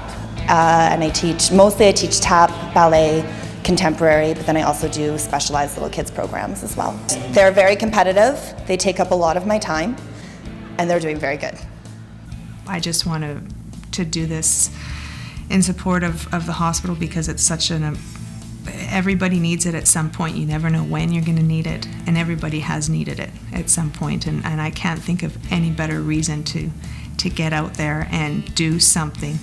[SPEAKER 1] and I teach tap, ballet, contemporary, but then I also do specialized little kids programs as well. They're very competitive, they take up a lot of my time, and they're doing very good.
[SPEAKER 18] I just want to do this in support of the hospital because it's such everybody needs it at some point. You never know when you're going to need it, and everybody has needed it at some point, and I can't think of any better reason to get out there and do something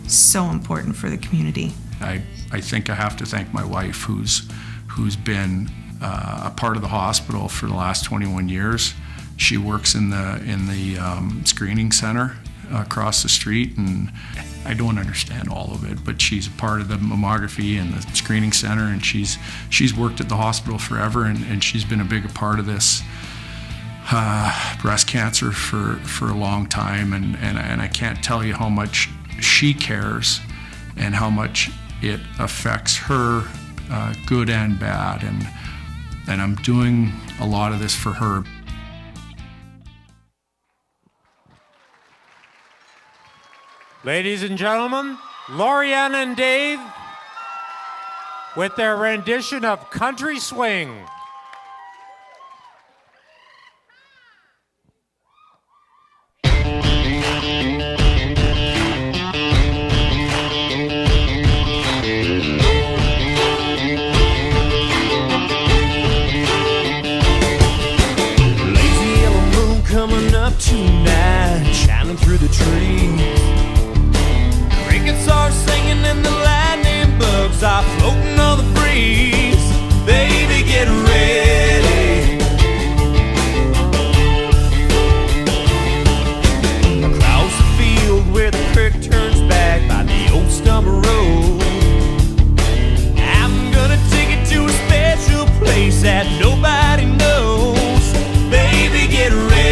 [SPEAKER 18] so important for the community.
[SPEAKER 17] I think I have to thank my wife, who's been a part of the hospital for the last 21 years. She works in the screening center across the street, and I don't understand all of it, but she's a part of the mammography and the screening center, and she's worked at the hospital forever, and she's been a big part of this breast cancer for a long time, and I can't tell you how much she cares and how much it affects her, good and bad, and I'm doing a lot of this for her.
[SPEAKER 7] Ladies and gentlemen, Lorianne and Dave with their rendition of Country Swing.
[SPEAKER 12] Lazy yellow moon coming up tonight, shining through the trees. Crickets are singing and the lightning bugs are floating on the breeze. Baby, get ready. Across the field where the creek turns back by the old stump road, I'm gonna take it to a special place that nobody knows. Baby, get ready.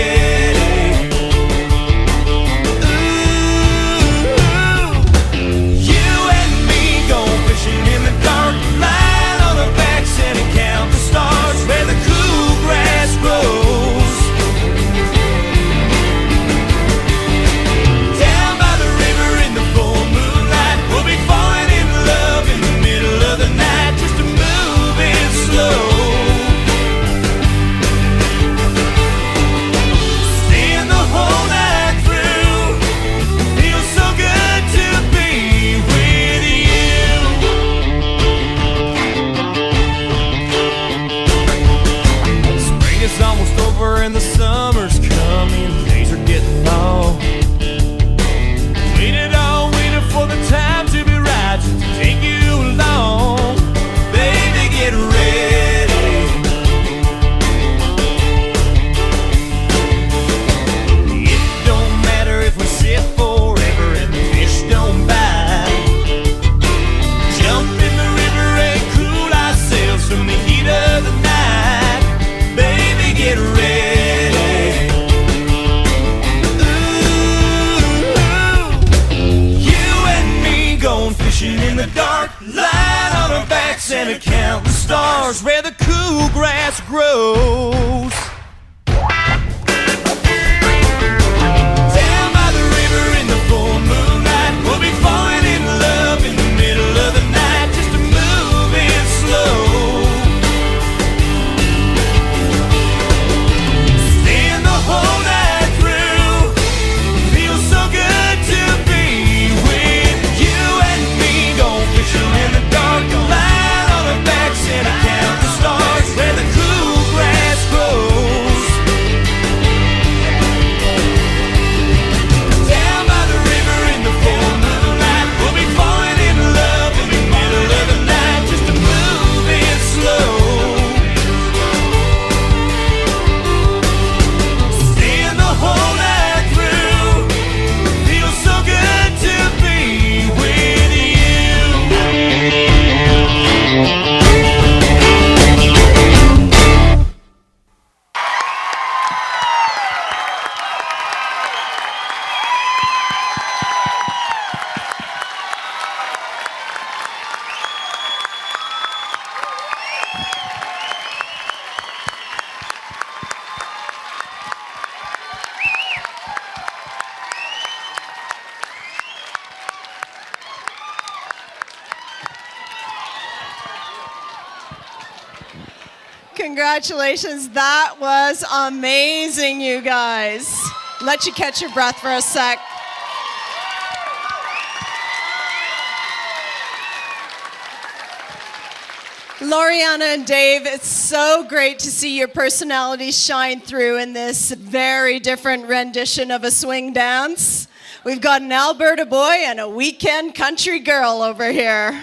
[SPEAKER 12] And the summer's coming, days are getting long. Waited for the time to be right, just to take you along. Baby, get ready. It don't matter if we sit forever and the fish don't bite. Jump in the river and cool ourselves from the heat of the night. Baby, get ready. Ooh.
[SPEAKER 6] Congratulations. That was amazing, you guys. Let you catch your breath for a sec. Loriana and Dave, it's so great to see your personalities shine through in this very different rendition of a swing dance. We've got an Alberta boy and a weekend country girl over here.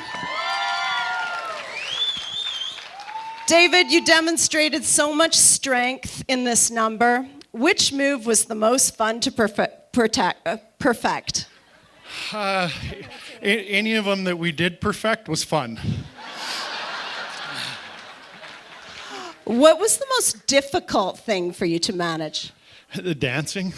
[SPEAKER 6] David, you demonstrated so much strength in this number. Which move was the most fun to perfect?
[SPEAKER 11] Any of them that we did perfect was fun.
[SPEAKER 6] What was the most difficult thing for you to manage?
[SPEAKER 11] The dancing.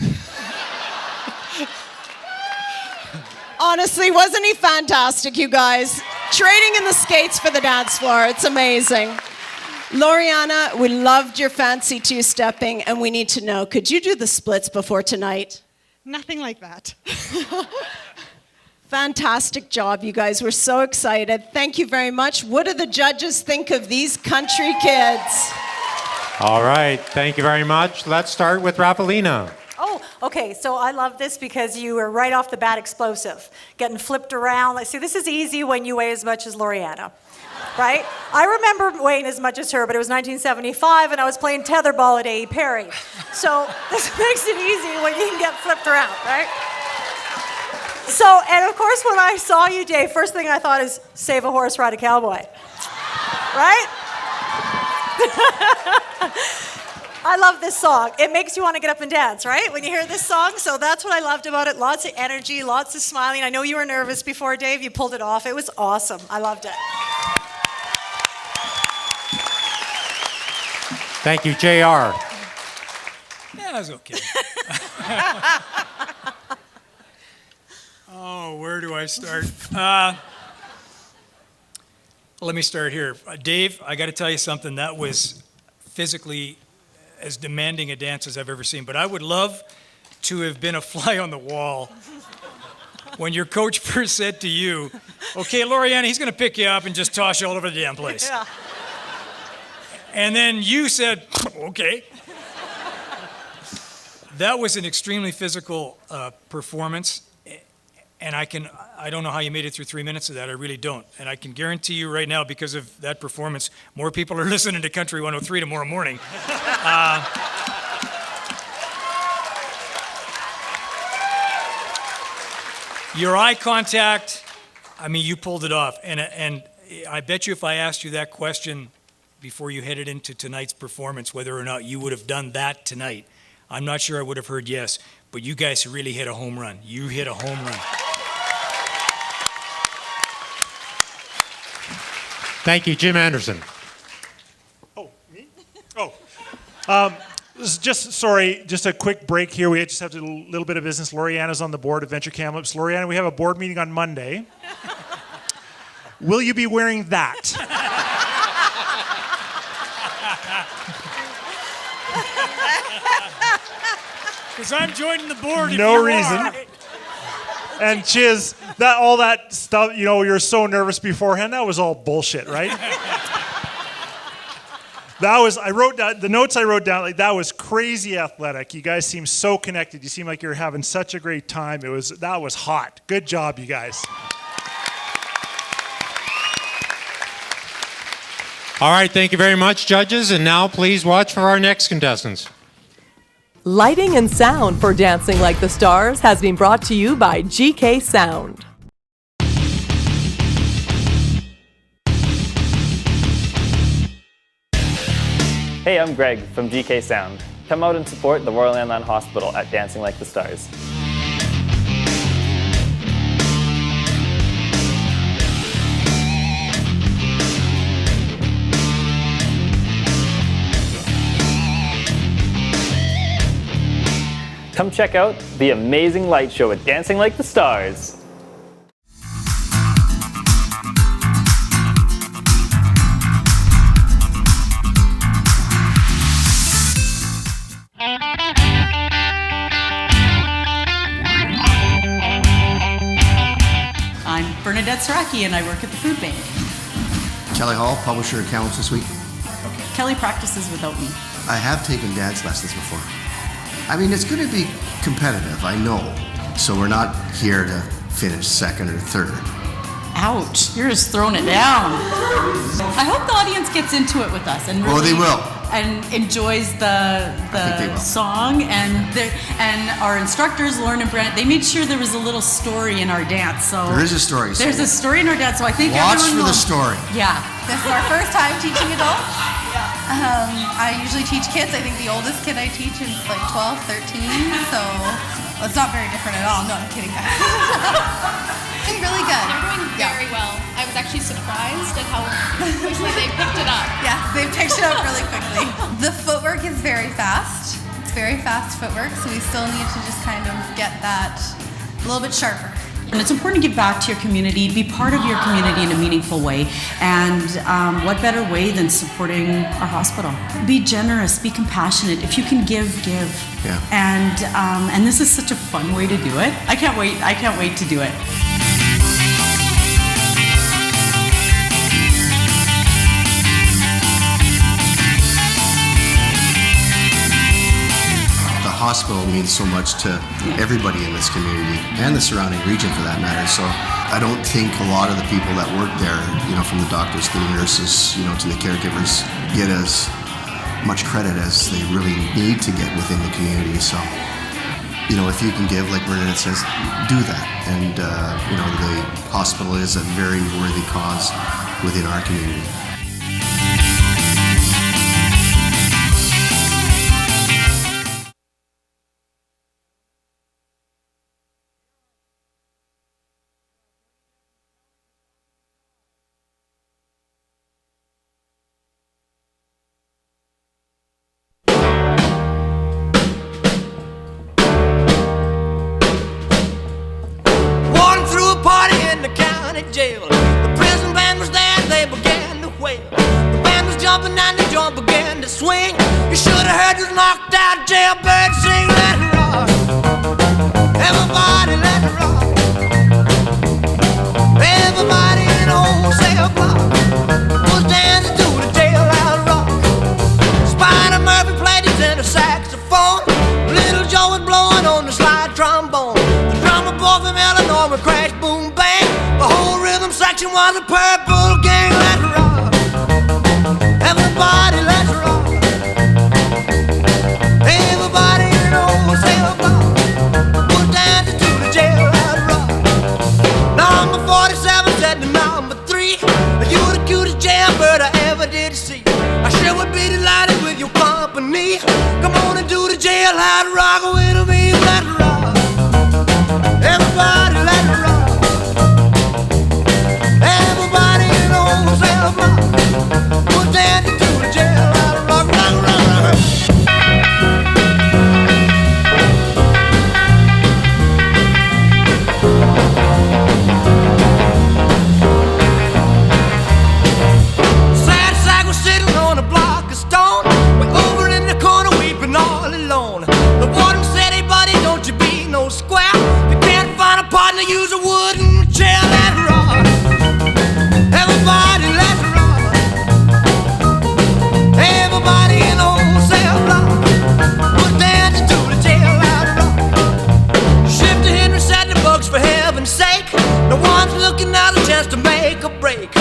[SPEAKER 6] Honestly, wasn't he fantastic, you guys? Trading in the skates for the dance floor. It's amazing. Loriana, we loved your fancy two-stepping, and we need to know, could you do the splits before tonight?
[SPEAKER 19] Nothing like that.
[SPEAKER 6] Fantastic job, you guys. We're so excited. Thank you very much. What do the judges think of these country kids?
[SPEAKER 7] All right, thank you very much. Let's start with Ravelina.
[SPEAKER 14] Oh, okay, so I love this because you were right off the bat explosive, getting flipped around. Like, see, this is easy when you weigh as much as Loriana, right? I remember weighing as much as her, but it was 1975, and I was playing tetherball at A.E. Perry. So this makes it easy when you can get flipped around, right? So, and of course, when I saw you, Dave, first thing I thought is, save a horse, ride a cowboy, right? I love this song. It makes you want to get up and dance, right? When you hear this song. So that's what I loved about it. Lots of energy, lots of smiling. I know you were nervous before, Dave. You pulled it off. It was awesome. I loved it.
[SPEAKER 7] Thank you, JR.
[SPEAKER 16] Yeah, that was okay. Oh, where do I start? Let me start here. Dave, I got to tell you something. That was physically as demanding a dance as I've ever seen. But I would love to have been a fly on the wall when your coach first said to you, okay, Loriana, he's going to pick you up and just toss you all over the damn place.
[SPEAKER 14] Yeah.
[SPEAKER 16] And then you said, okay. That was an extremely physical performance. And I don't know how you made it through 3 minutes of that. I really don't. And I can guarantee you right now, because of that performance, more people are listening to Country 103 tomorrow morning. Your eye contact, I mean, you pulled it off. And I bet you if I asked you that question before you headed into tonight's performance, whether or not you would have done that tonight, I'm not sure I would have heard yes. But you guys really hit a home run. You hit a home run.
[SPEAKER 7] Thank you, Jim Anderson.
[SPEAKER 15] Oh, me? Oh. Just a quick break here. We just have to do a little bit of business. Loriana's on the board of Venture Kamloops. Loriana, we have a board meeting on Monday. Will you be wearing that?
[SPEAKER 16] Because I'm joining the board if
[SPEAKER 15] No
[SPEAKER 16] you
[SPEAKER 15] reason.
[SPEAKER 16] are.
[SPEAKER 15] And Chiz, all that stuff, you're so nervous beforehand, that was all bullshit, right? I wrote down, the notes I wrote down, like, that was crazy athletic. You guys seem so connected. You seem like you're having such a great time. That was hot. Good job, you guys.
[SPEAKER 7] All right, thank you very much, judges. And now please watch for our next contestants.
[SPEAKER 2] Lighting and sound for Dancing Like the Stars has been brought to you by GK Sound.
[SPEAKER 20] Hey, I'm Greg from GK Sound. Come out and support the Royal Inland Hospital at Dancing Like the Stars. Come check out the amazing light show at Dancing Like the Stars.
[SPEAKER 4] I'm Bernadette Saraki and I work at the Food Bank.
[SPEAKER 21] Kelly Hall, publisher at Kamloops This Week.
[SPEAKER 16] Okay.
[SPEAKER 4] Kelly practices without me.
[SPEAKER 19] I have taken dance lessons before. I mean, it's going to be competitive, I know. So we're not here to finish second or third.
[SPEAKER 4] Ouch, you're just throwing it down. I hope the audience gets into it with us and really,
[SPEAKER 19] they will.
[SPEAKER 4] And enjoys the song and our instructors, Lauren and Brent, they made sure there was a little story in our dance. So
[SPEAKER 19] There is a story.
[SPEAKER 4] There's a story in our dance, so I think
[SPEAKER 19] Watch
[SPEAKER 4] everyone
[SPEAKER 19] for the
[SPEAKER 4] will.
[SPEAKER 19] story.
[SPEAKER 4] Yeah.
[SPEAKER 21] This is our first time teaching adults. I usually teach kids. I think the oldest kid I teach is like 12, 13, so it's not very different at all. No, I'm kidding, guys. It's been really good.
[SPEAKER 22] They're doing very well. I was actually surprised at how quickly they picked it up.
[SPEAKER 21] Yeah, they picked it up really quickly. The footwork is very fast. It's very fast footwork, so we still need to just kind of get that a little bit sharper.
[SPEAKER 4] And it's important to give back to your community, be part of your community in a meaningful way. And what better way than supporting our hospital? Be generous, be compassionate. If you can give.
[SPEAKER 19] Yeah.
[SPEAKER 4] And this is such a fun way to do it. I can't wait to do it.
[SPEAKER 19] The hospital means so much to everybody in this community and the surrounding region for that matter. So I don't think a lot of the people that work there, from the doctors to the nurses, to the caregivers, get as much credit as they really need to get within the community. So, if you can give, like Bernadette says, do that. And, the hospital is a very worthy cause within our community.
[SPEAKER 24] Jail. The prison band was there, they began to wail. The band was jumping and the joint began to swing. You should have heard this knocked out jailbird sing. Let it rock, everybody let it rock. Everybody in the wholesale block was dancing to the jailhouse rock. Spider Murphy played his tenor saxophone. Little Joe was blowing on the slide trombone. The drummer boy from Illinois would crash, boom, bang. The whole rhythm section was a purple gang. Let's rock, everybody, let's rock. Everybody in the wholesale block was dancing to the jailhouse rock. Number 47 said to number 3, you the cutest jailbird I ever did see. I sure would be delighted with your company. Come on and do the jailhouse rock with me. Let's rock, everybody, let's rock. Everybody in the wholesale block was dancing to the jailhouse rock, rock, rock, rock. Sad sack was sitting on a block of stone, way over in the corner weeping all alone. The warden said, hey buddy, don't you be no square. If you can't find a partner, use a wooden chair. Let's rock, everybody, let's rock. Everybody in the wholesale block was dancing to the jailhouse rock. Shifter Henry said the books, for heaven's sake, no one's looking out a chance to make a break.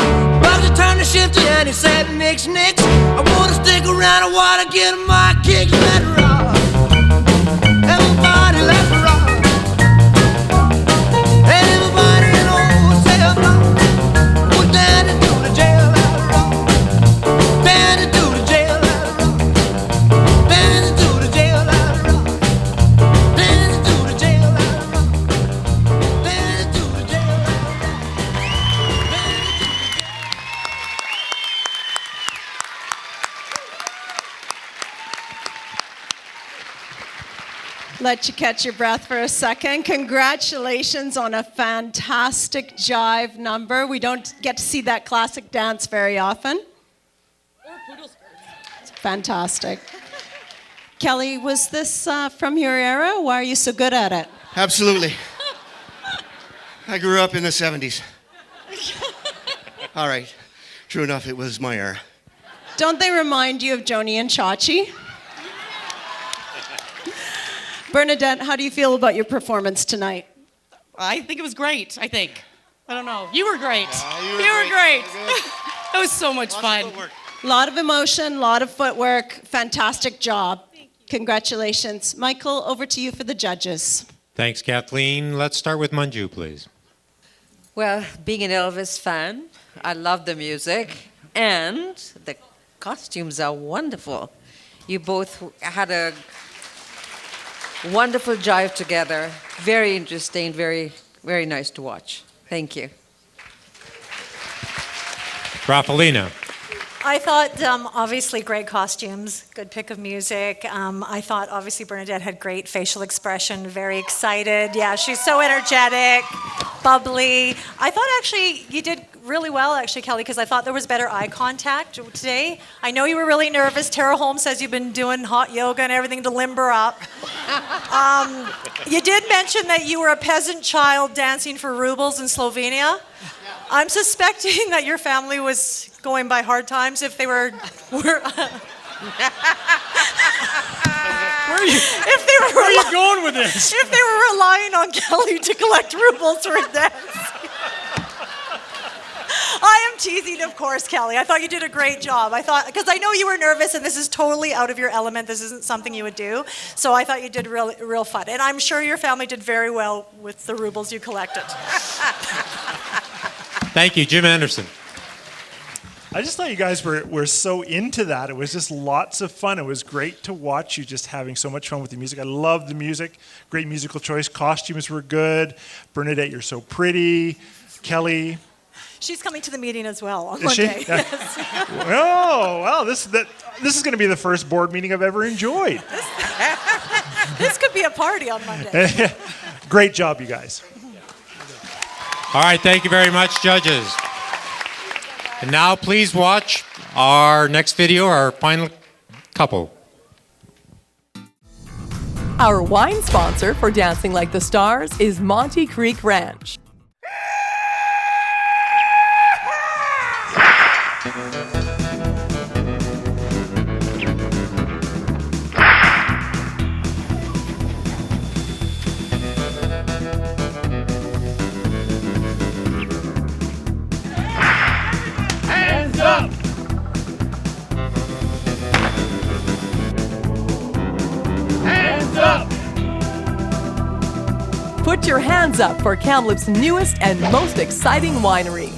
[SPEAKER 24] Bugsy turned to Shifter and he said, nix, nix, I wanna stick around, I wanna get my kicks. Let's rock, everybody, let's rock. Everybody in the wholesale block was dancing to the jailhouse rock. Dancing to the jailhouse rock. Dancing to the jailhouse rock. Dancing to the jailhouse rock. Dancing to the jailhouse
[SPEAKER 6] Let you catch your breath for a second. Congratulations on a fantastic jive number. We don't get to see that classic dance very often. It's fantastic. Kelly, was this from your era? Why are you so good at it?
[SPEAKER 25] Absolutely. I grew up in the 70s. All right. True enough, it was my era.
[SPEAKER 6] Don't they remind you of Joni and Chachi? Bernadette, how do you feel about your performance tonight?
[SPEAKER 3] I think it was great, I think. I don't know. You were great. You were great. It was so much fun.
[SPEAKER 6] A lot of emotion, a lot of footwork. Fantastic job. Congratulations. Michael, over to you for the judges.
[SPEAKER 7] Thanks, Kathleen. Let's start with Manju, please.
[SPEAKER 23] Well, being an Elvis fan, I love the music, and the costumes are wonderful. You both had a wonderful jive together. Very interesting, very, very nice to watch. Thank you.
[SPEAKER 7] Rafelina.
[SPEAKER 14] I thought, obviously, great costumes, good pick of music. I thought, obviously, Bernadette had great facial expression, very excited. Yeah, she's so energetic, bubbly. I thought, actually, you did really well, actually, Kelly, because I thought there was better eye contact today. I know you were really nervous. Tara Holmes says you've been doing hot yoga and everything to limber up. You did mention that you were a peasant child dancing for rubles in Slovenia. I'm suspecting that your family was going by hard times if they were
[SPEAKER 11] Where are you going with this?
[SPEAKER 14] If they were relying on Kelly to collect rubles for a dance. I am teasing, of course, Kelly. I thought you did a great job. Because I know you were nervous and this is totally out of your element. This isn't something you would do. So I thought you did real fun. And I'm sure your family did very well with the rubles you collected.
[SPEAKER 7] Thank you, Jim Anderson.
[SPEAKER 15] I just thought you guys were so into that. It was just lots of fun. It was great to watch you just having so much fun with the music. I love the music. Great musical choice. Costumes were good. Bernadette, you're so pretty. Kelly.
[SPEAKER 14] She's coming to the meeting as well on
[SPEAKER 15] Is
[SPEAKER 14] Monday.
[SPEAKER 15] she? Yeah.
[SPEAKER 14] Yes.
[SPEAKER 15] Oh, wow. This is going to be the first board meeting I've ever enjoyed.
[SPEAKER 14] This could be a party on Monday.
[SPEAKER 15] Great job, you guys.
[SPEAKER 7] All right, thank you very much, judges. And now please watch our next video, our final couple.
[SPEAKER 2] Our wine sponsor for Dancing Like the Stars is Monte Creek Ranch.
[SPEAKER 24] Hands up! Hands up!
[SPEAKER 2] Put your hands up for Kamloops' newest and most exciting winery.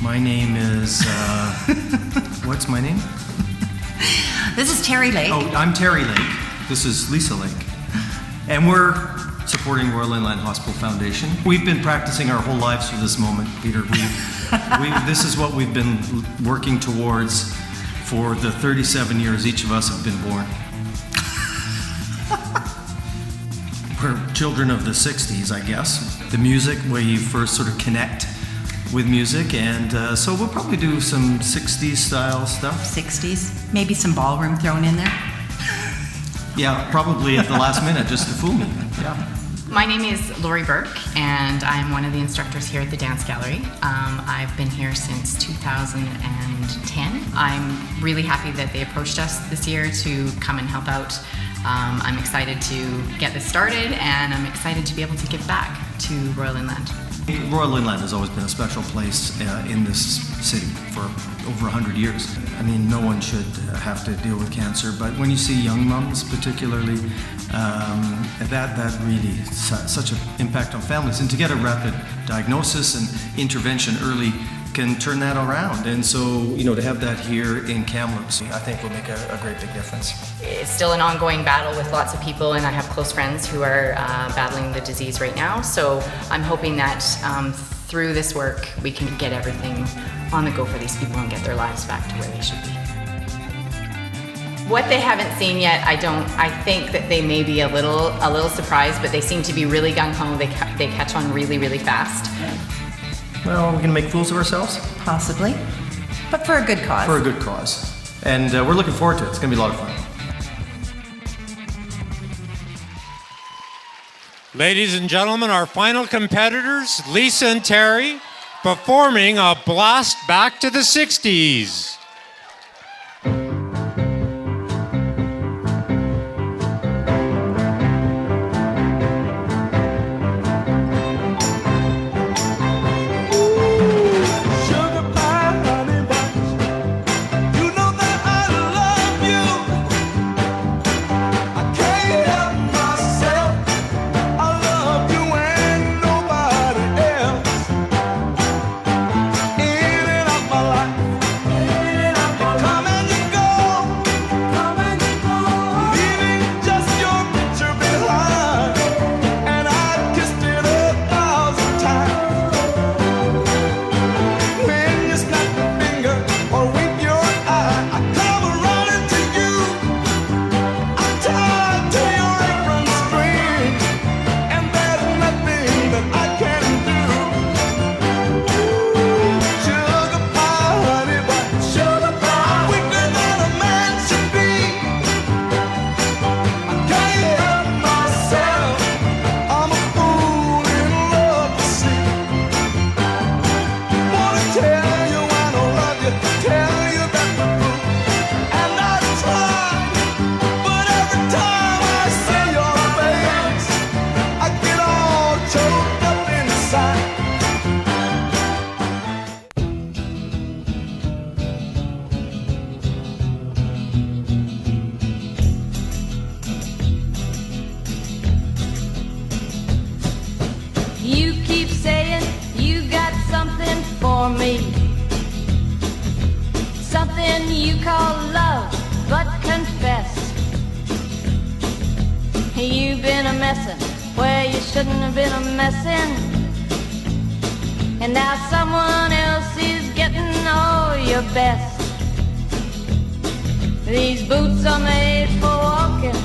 [SPEAKER 5] My name is, what's my name?
[SPEAKER 8] This is Terry Lake.
[SPEAKER 5] Oh, I'm Terry Lake. This is Lisa Lake. And we're supporting Royal Inland Hospital Foundation. We've been practicing our whole lives for this moment, Peter. This is what we've been working towards for the 37 years each of us have been born. We're children of the 60s, I guess. The music, where you first sort of connect with music, and so we'll probably do some 60s style stuff.
[SPEAKER 8] 60s, maybe some ballroom thrown in there.
[SPEAKER 5] Yeah, probably at the last minute, just to fool me. Yeah.
[SPEAKER 9] My name is Lori Burke, and I'm one of the instructors here at the Dance Gallery. I've been here since 2010. I'm really happy that they approached us this year to come and help out. I'm excited to get this started, and I'm excited to be able to give back to Royal Inland.
[SPEAKER 5] Royal Inland has always been a special place in this city for over 100 years. I mean, no one should have to deal with cancer, but when you see young mums particularly, that really such an impact on families. And to get a rapid diagnosis and intervention early can turn that around. And so, to have that here in Kamloops, I think will make a great big difference.
[SPEAKER 9] It's still an ongoing battle with lots of people, and I have close friends who are battling the disease right now. So I'm hoping that through this work, we can get everything on the go for these people and get their lives back to where they should be. What they haven't seen yet, I think that they may be a little surprised, but they seem to be really gung-ho. They catch on really, really fast.
[SPEAKER 5] Well, are we gonna make fools of ourselves?
[SPEAKER 8] Possibly. But for a good cause.
[SPEAKER 5] For a good cause. And we're looking forward to it. It's going to be a lot of fun.
[SPEAKER 7] Ladies and gentlemen, our final competitors, Lisa and Terry, performing a blast back to the 60s.
[SPEAKER 1] You've been a messin' where you shouldn't have been a messin', and now someone else is getting all your best. These boots are made for walking,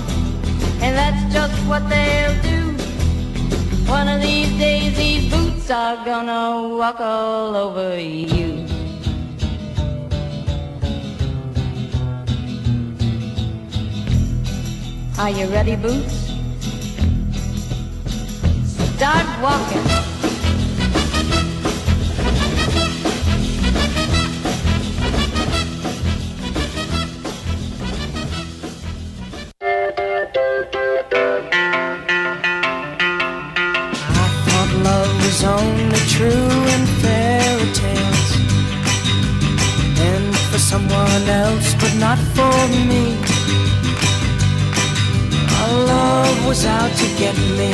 [SPEAKER 1] and that's just what they'll do. One of these days these boots are gonna walk all over you. Are you ready, Boots? Start walking.
[SPEAKER 24] I thought love was only true in fairy tales, and for someone else, but not for me. Our love was out to get me.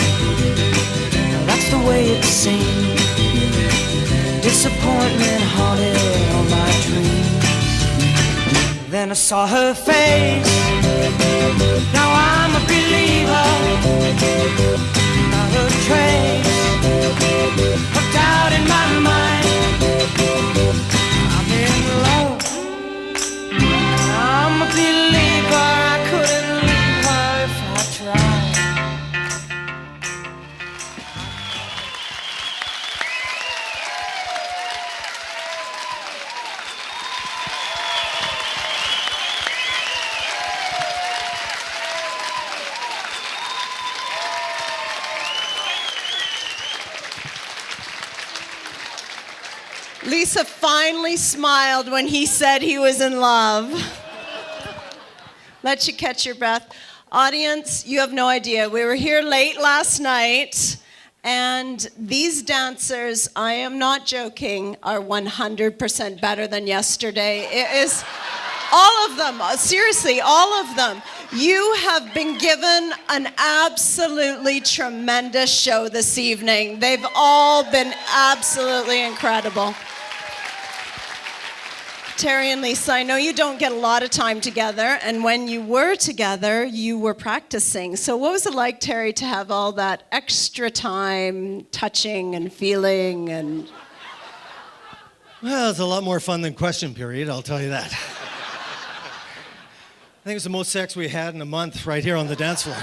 [SPEAKER 24] That's the way it seemed. Disappointment haunted all my dreams. Then I saw her face. Now I'm a believer. Not a trace of doubt in my mind. I'm in love. I'm a believer. I couldn't leave her if I tried.
[SPEAKER 6] Lisa finally smiled when he said he was in love. Let you catch your breath. Audience, you have no idea. We were here late last night, and these dancers, I am not joking, are 100% better than yesterday. It is all of them, seriously, all of them. You have been given an absolutely tremendous show this evening. They've all been absolutely incredible. Terry and Lisa, I know you don't get a lot of time together, and when you were together, you were practicing. So what was it like, Terry, to have all that extra time touching and feeling and...
[SPEAKER 10] Well, it's a lot more fun than question period, I'll tell you that. I think it's the most sex we had in a month right here on the dance floor.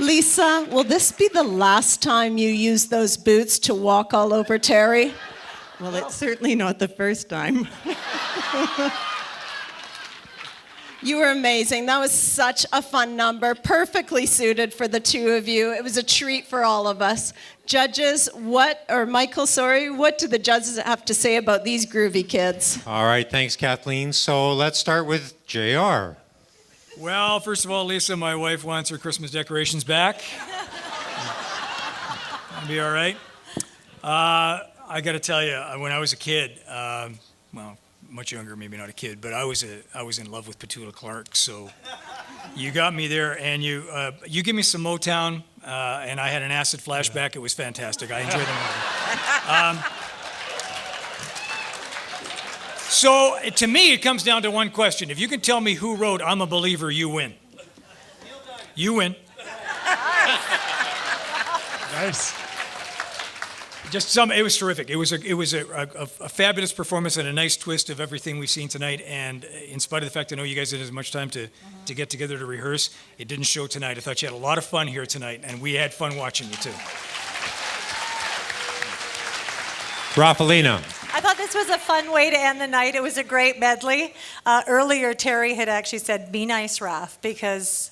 [SPEAKER 6] Lisa, will this be the last time you use those boots to walk all over Terry?
[SPEAKER 12] Well, it's certainly not the first time.
[SPEAKER 6] You were amazing. That was such a fun number, perfectly suited for the two of you. It was a treat for all of us. Judges, Michael, what do the judges have to say about these groovy kids?
[SPEAKER 7] All right, thanks, Kathleen. So let's start with JR.
[SPEAKER 16] Well, first of all, Lisa, my wife wants her Christmas decorations back. That'll be all right. I got to tell you, when I was a kid, well, much younger, maybe not a kid, but I was in love with Petula Clark. So you got me there, and you give me some Motown, and I had an acid flashback. It was fantastic. I enjoyed the movie. So to me, it comes down to one question. If you can tell me who wrote "I'm a Believer," you win. You win.
[SPEAKER 15] Nice.
[SPEAKER 16] It was terrific. It was a fabulous performance and a nice twist of everything we've seen tonight. And in spite of the fact I know you guys didn't have as much time to get together to rehearse, it didn't show tonight. I thought you had a lot of fun here tonight, and we had fun watching you too.
[SPEAKER 7] Rafaelina.
[SPEAKER 14] I thought this was a fun way to end the night. It was a great medley. Earlier, Terry had actually said, "Be nice, Raph," because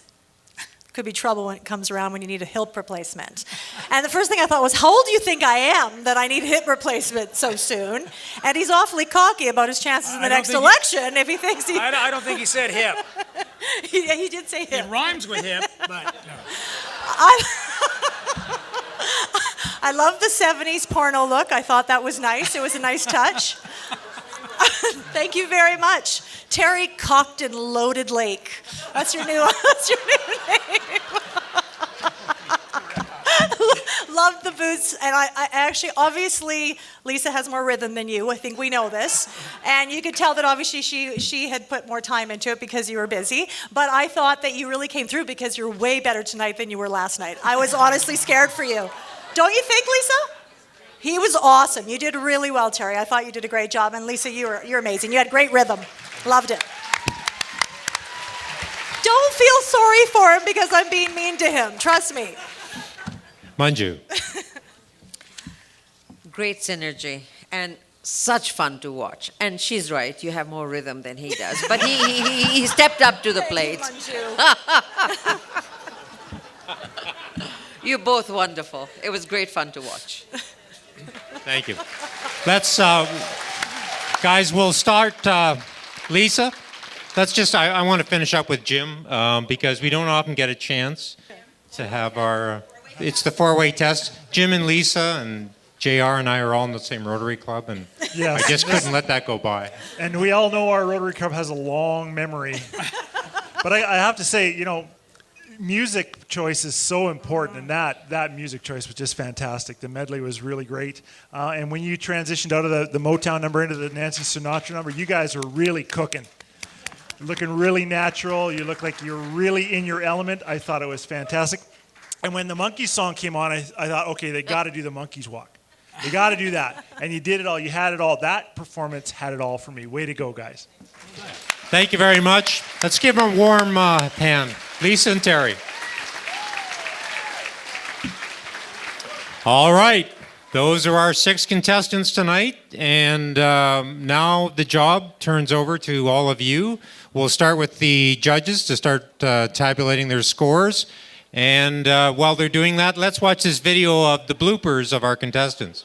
[SPEAKER 14] could be trouble when it comes around when you need a hip replacement. And the first thing I thought was, how old do you think I am that I need hip replacement so soon? And he's awfully cocky about his chances in the next election if he thinks he...
[SPEAKER 16] I don't think he said hip.
[SPEAKER 14] he did say hip.
[SPEAKER 16] It rhymes with hip, but no.
[SPEAKER 14] I love the 70s porno look. I thought that was nice. It was a nice touch. Thank you very much. Terry Cocked and Loaded Lake. That's your new name. Love the boots. And I actually, obviously, Lisa has more rhythm than you. I think we know this. And you could tell that obviously she had put more time into it because you were busy. But I thought that you really came through because you're way better tonight than you were last night. I was honestly scared for you. Don't you think, Lisa? He was awesome. You did really well, Terry. I thought you did a great job. And Lisa, you're amazing. You had great rhythm. Loved it. Don't feel sorry for him because I'm being mean to him. Trust me.
[SPEAKER 7] Manju.
[SPEAKER 13] Great synergy and such fun to watch. And she's right. You have more rhythm than he does. But he stepped up to the plate. You're both wonderful. It was great fun to watch.
[SPEAKER 7] Thank you. Let's, guys, we'll start, Lisa. I want to finish up with Jim because we don't often get a chance to have it's the four-way test. Jim and Lisa and JR and I are all in the same Rotary Club, and
[SPEAKER 15] yes.
[SPEAKER 7] I just couldn't let that go by.
[SPEAKER 15] And we all know our Rotary Club has a long memory. But I have to say, music choice is so important, and that music choice was just fantastic. The medley was really great. And when you transitioned out of the Motown number into the Nancy Sinatra number, you guys were really cooking. Looking really natural. You look like you're really in your element. I thought it was fantastic. And when the Monkees song came on, I thought, okay, they got to do the Monkees walk. They got to do that. And you did it all. You had it all. That performance had it all for me. Way to go, guys.
[SPEAKER 7] Thank you very much. Let's give them a warm hand. Lisa and Terry. All right. Those are our 6 contestants tonight. And now the job turns over to all of you. We'll start with the judges to start tabulating their scores. And while they're doing that, let's watch this video of the bloopers of our contestants.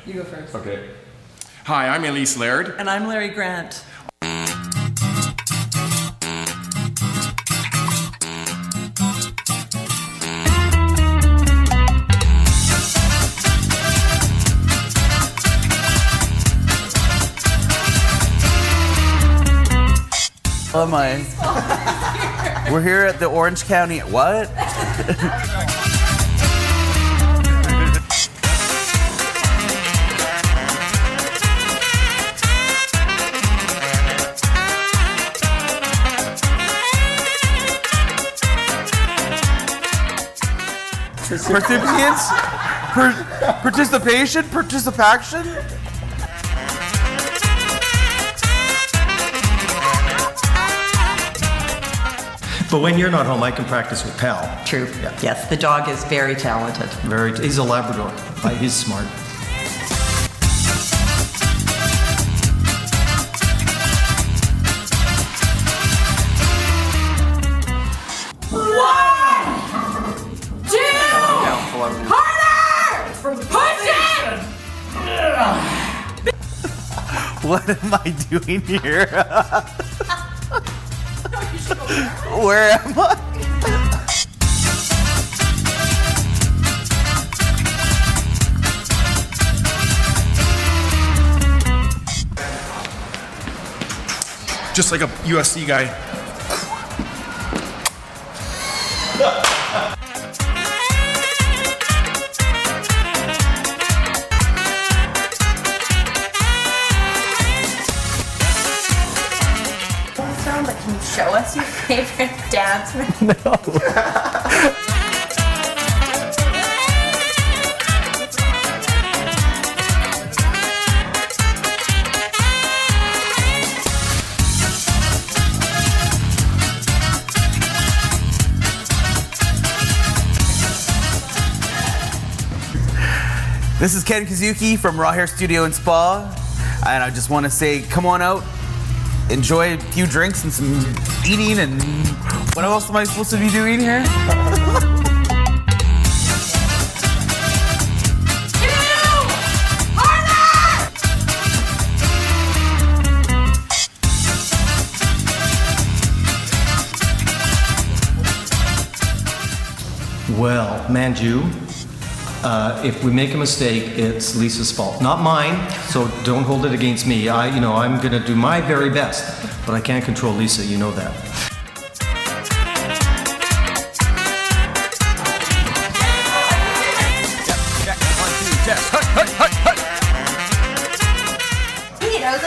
[SPEAKER 2] You go first.
[SPEAKER 17] Okay. Hi, I'm Elise Laird.
[SPEAKER 2] And I'm Larry Grant.
[SPEAKER 18] Oh my. We're here at the Orange County. What? Recipients? Participation?
[SPEAKER 5] But when you're not home, I can practice with Pal.
[SPEAKER 12] True.
[SPEAKER 5] Yeah.
[SPEAKER 12] Yes, the dog is very talented.
[SPEAKER 5] He's a Labrador. He's smart.
[SPEAKER 18] What am I doing here? Where am I?
[SPEAKER 17] Just like a USC guy.
[SPEAKER 4] But can you show us your favorite dance move?
[SPEAKER 18] No. This is Ken Kazuki from Raw Hair Studio and Spa, and I just want to say, come on out, enjoy a few drinks and some eating, and what else am I supposed to be doing here?
[SPEAKER 5] Well, Manju, if we make a mistake, it's Lisa's fault, not mine. So don't hold it against me. I'm going to do my very best, but I can't control Lisa. You know that.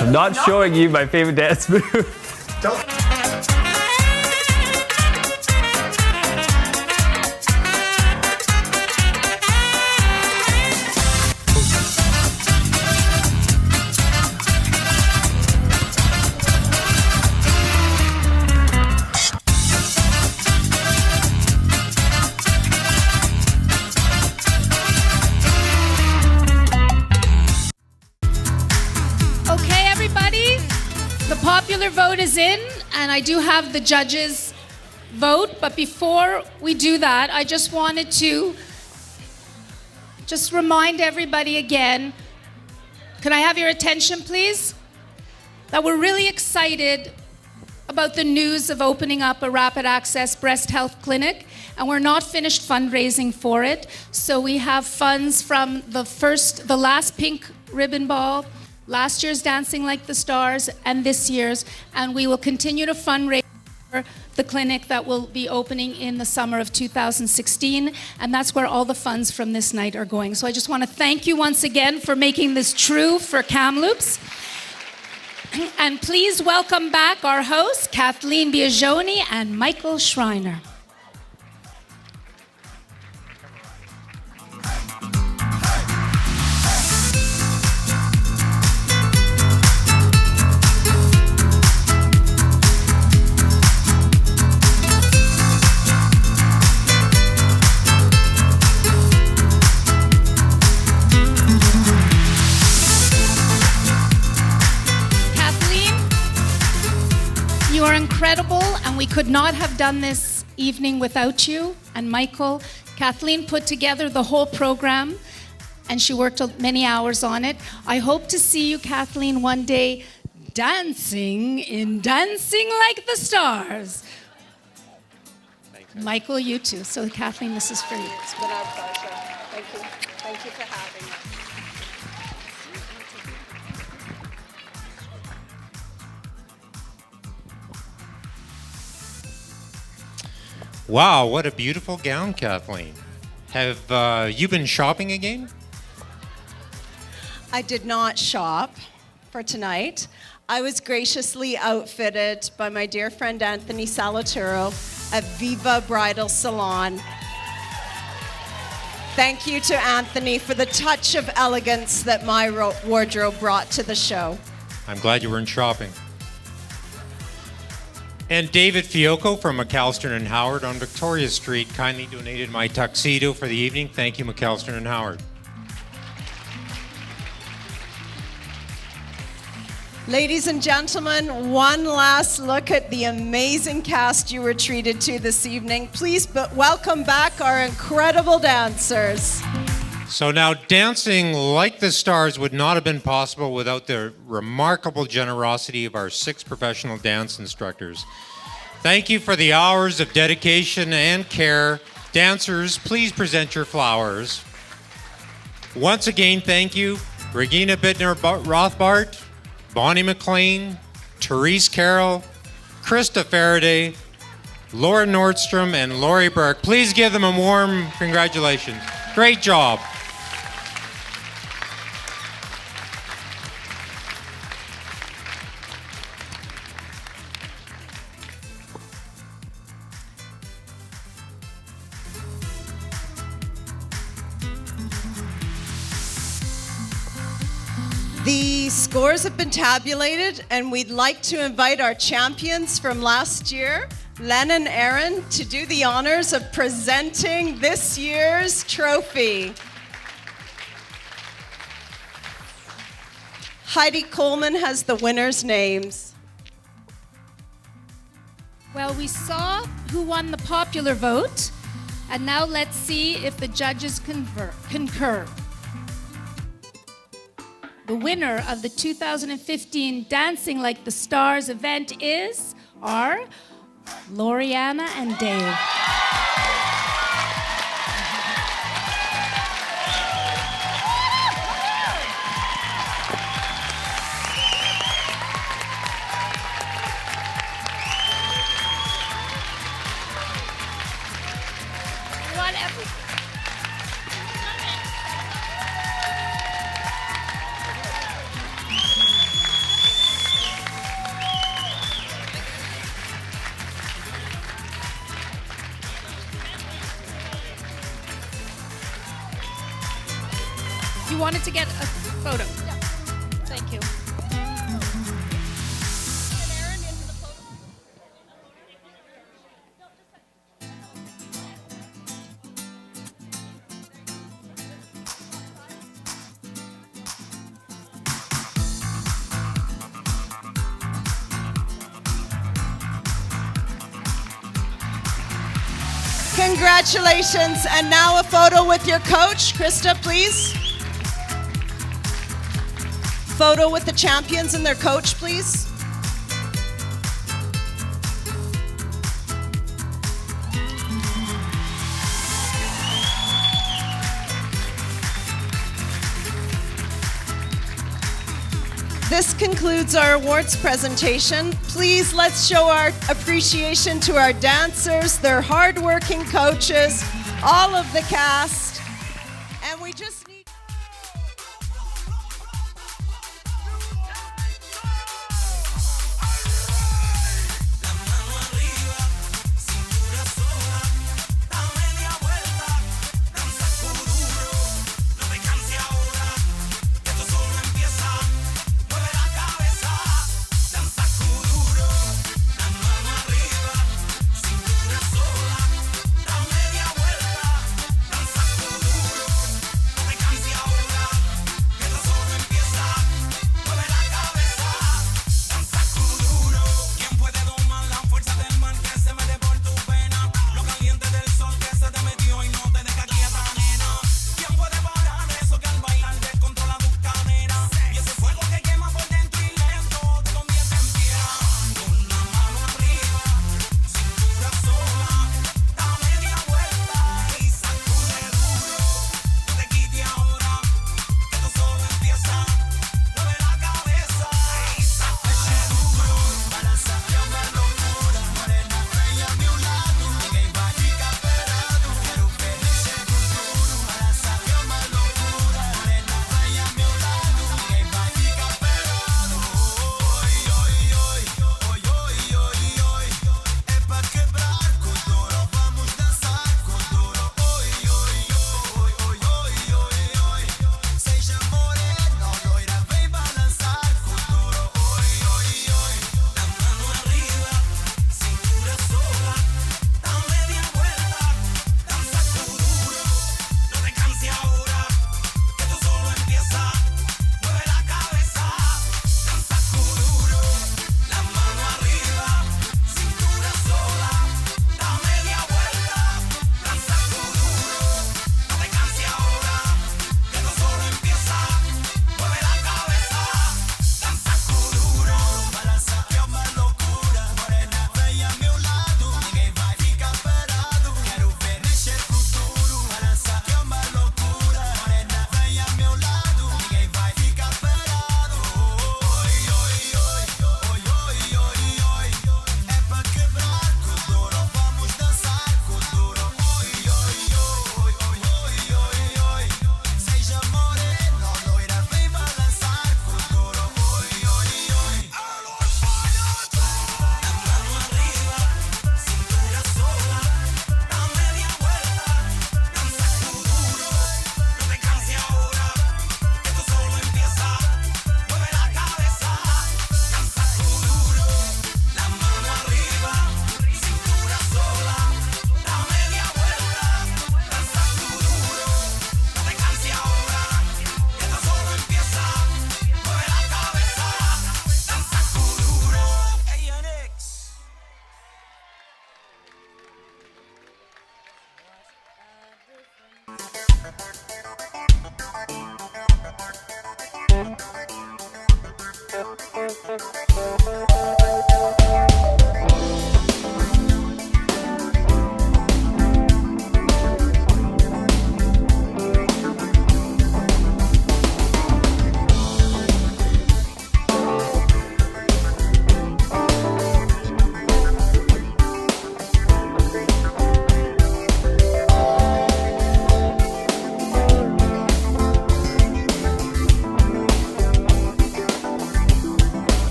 [SPEAKER 4] I'm not showing you my favorite dance move.
[SPEAKER 19] Vote is in, and I do have the judges' vote, but before we do that, I just wanted to remind everybody again, can I have your attention please? That we're really excited about the news of opening up a rapid access breast health clinic, and we're not finished fundraising for it. So we have funds from the last Pink Ribbon Ball, last year's Dancing Like the Stars, and this year's, and we will continue to fundraise for the clinic that will be opening in the summer of 2016, and that's where all the funds from this night are going. So I just want to thank you once again for making this true for Kamloops. And please welcome back our hosts, Kathleen Biagioni and Michael Schreiner. You are incredible, and we could not have done this evening without you. And Michael, Kathleen put together the whole program, and she worked many hours on it. I hope to see you, Kathleen, one day dancing in Dancing Like the Stars. Michael, you too. So Kathleen, this is for you.
[SPEAKER 6] It's been our pleasure. Thank you. Thank you for having us.
[SPEAKER 7] Wow, what a beautiful gown, Kathleen. Have you been shopping again?
[SPEAKER 6] I did not shop for tonight. I was graciously outfitted by my dear friend Anthony Salaturo at Viva Bridal Salon. Thank you to Anthony for the touch of elegance that my wardrobe brought to the show.
[SPEAKER 7] I'm glad you weren't shopping. And David Fiocco from McAllister and Howard on Victoria Street kindly donated my tuxedo for the evening. Thank you, McAllister and Howard.
[SPEAKER 6] Ladies and gentlemen, one last look at the amazing cast you were treated to this evening. Please welcome back our incredible dancers.
[SPEAKER 7] So now, Dancing Like the Stars would not have been possible without the remarkable generosity of our 6 professional dance instructors. Thank you for the hours of dedication and care. Dancers, please present your flowers. Once again, thank you, Regina Bittner-Rothbart, Bonnie McLean, Therese Carroll, Krista Faraday, Laura Nordstrom, and Lori Burke. Please give them a warm congratulations. Great job.
[SPEAKER 6] The scores have been tabulated, and we'd like to invite our champions from last year, Len and Aaron, to do the honors of presenting this year's trophy. Heidi Coleman has the winners' names.
[SPEAKER 19] Well, we saw who won the popular vote, and now let's see if the judges concur. The winner of the 2015 Dancing Like the Stars event are Loriana and Dave. You wanted to get a photo. Yeah. Thank you.
[SPEAKER 6] Congratulations. And now a photo with your coach. Krista, please. Photo with the champions and their coach, please. This concludes our awards presentation. Please, let's show our appreciation to our dancers, their hardworking coaches, all of the cast, and we just need...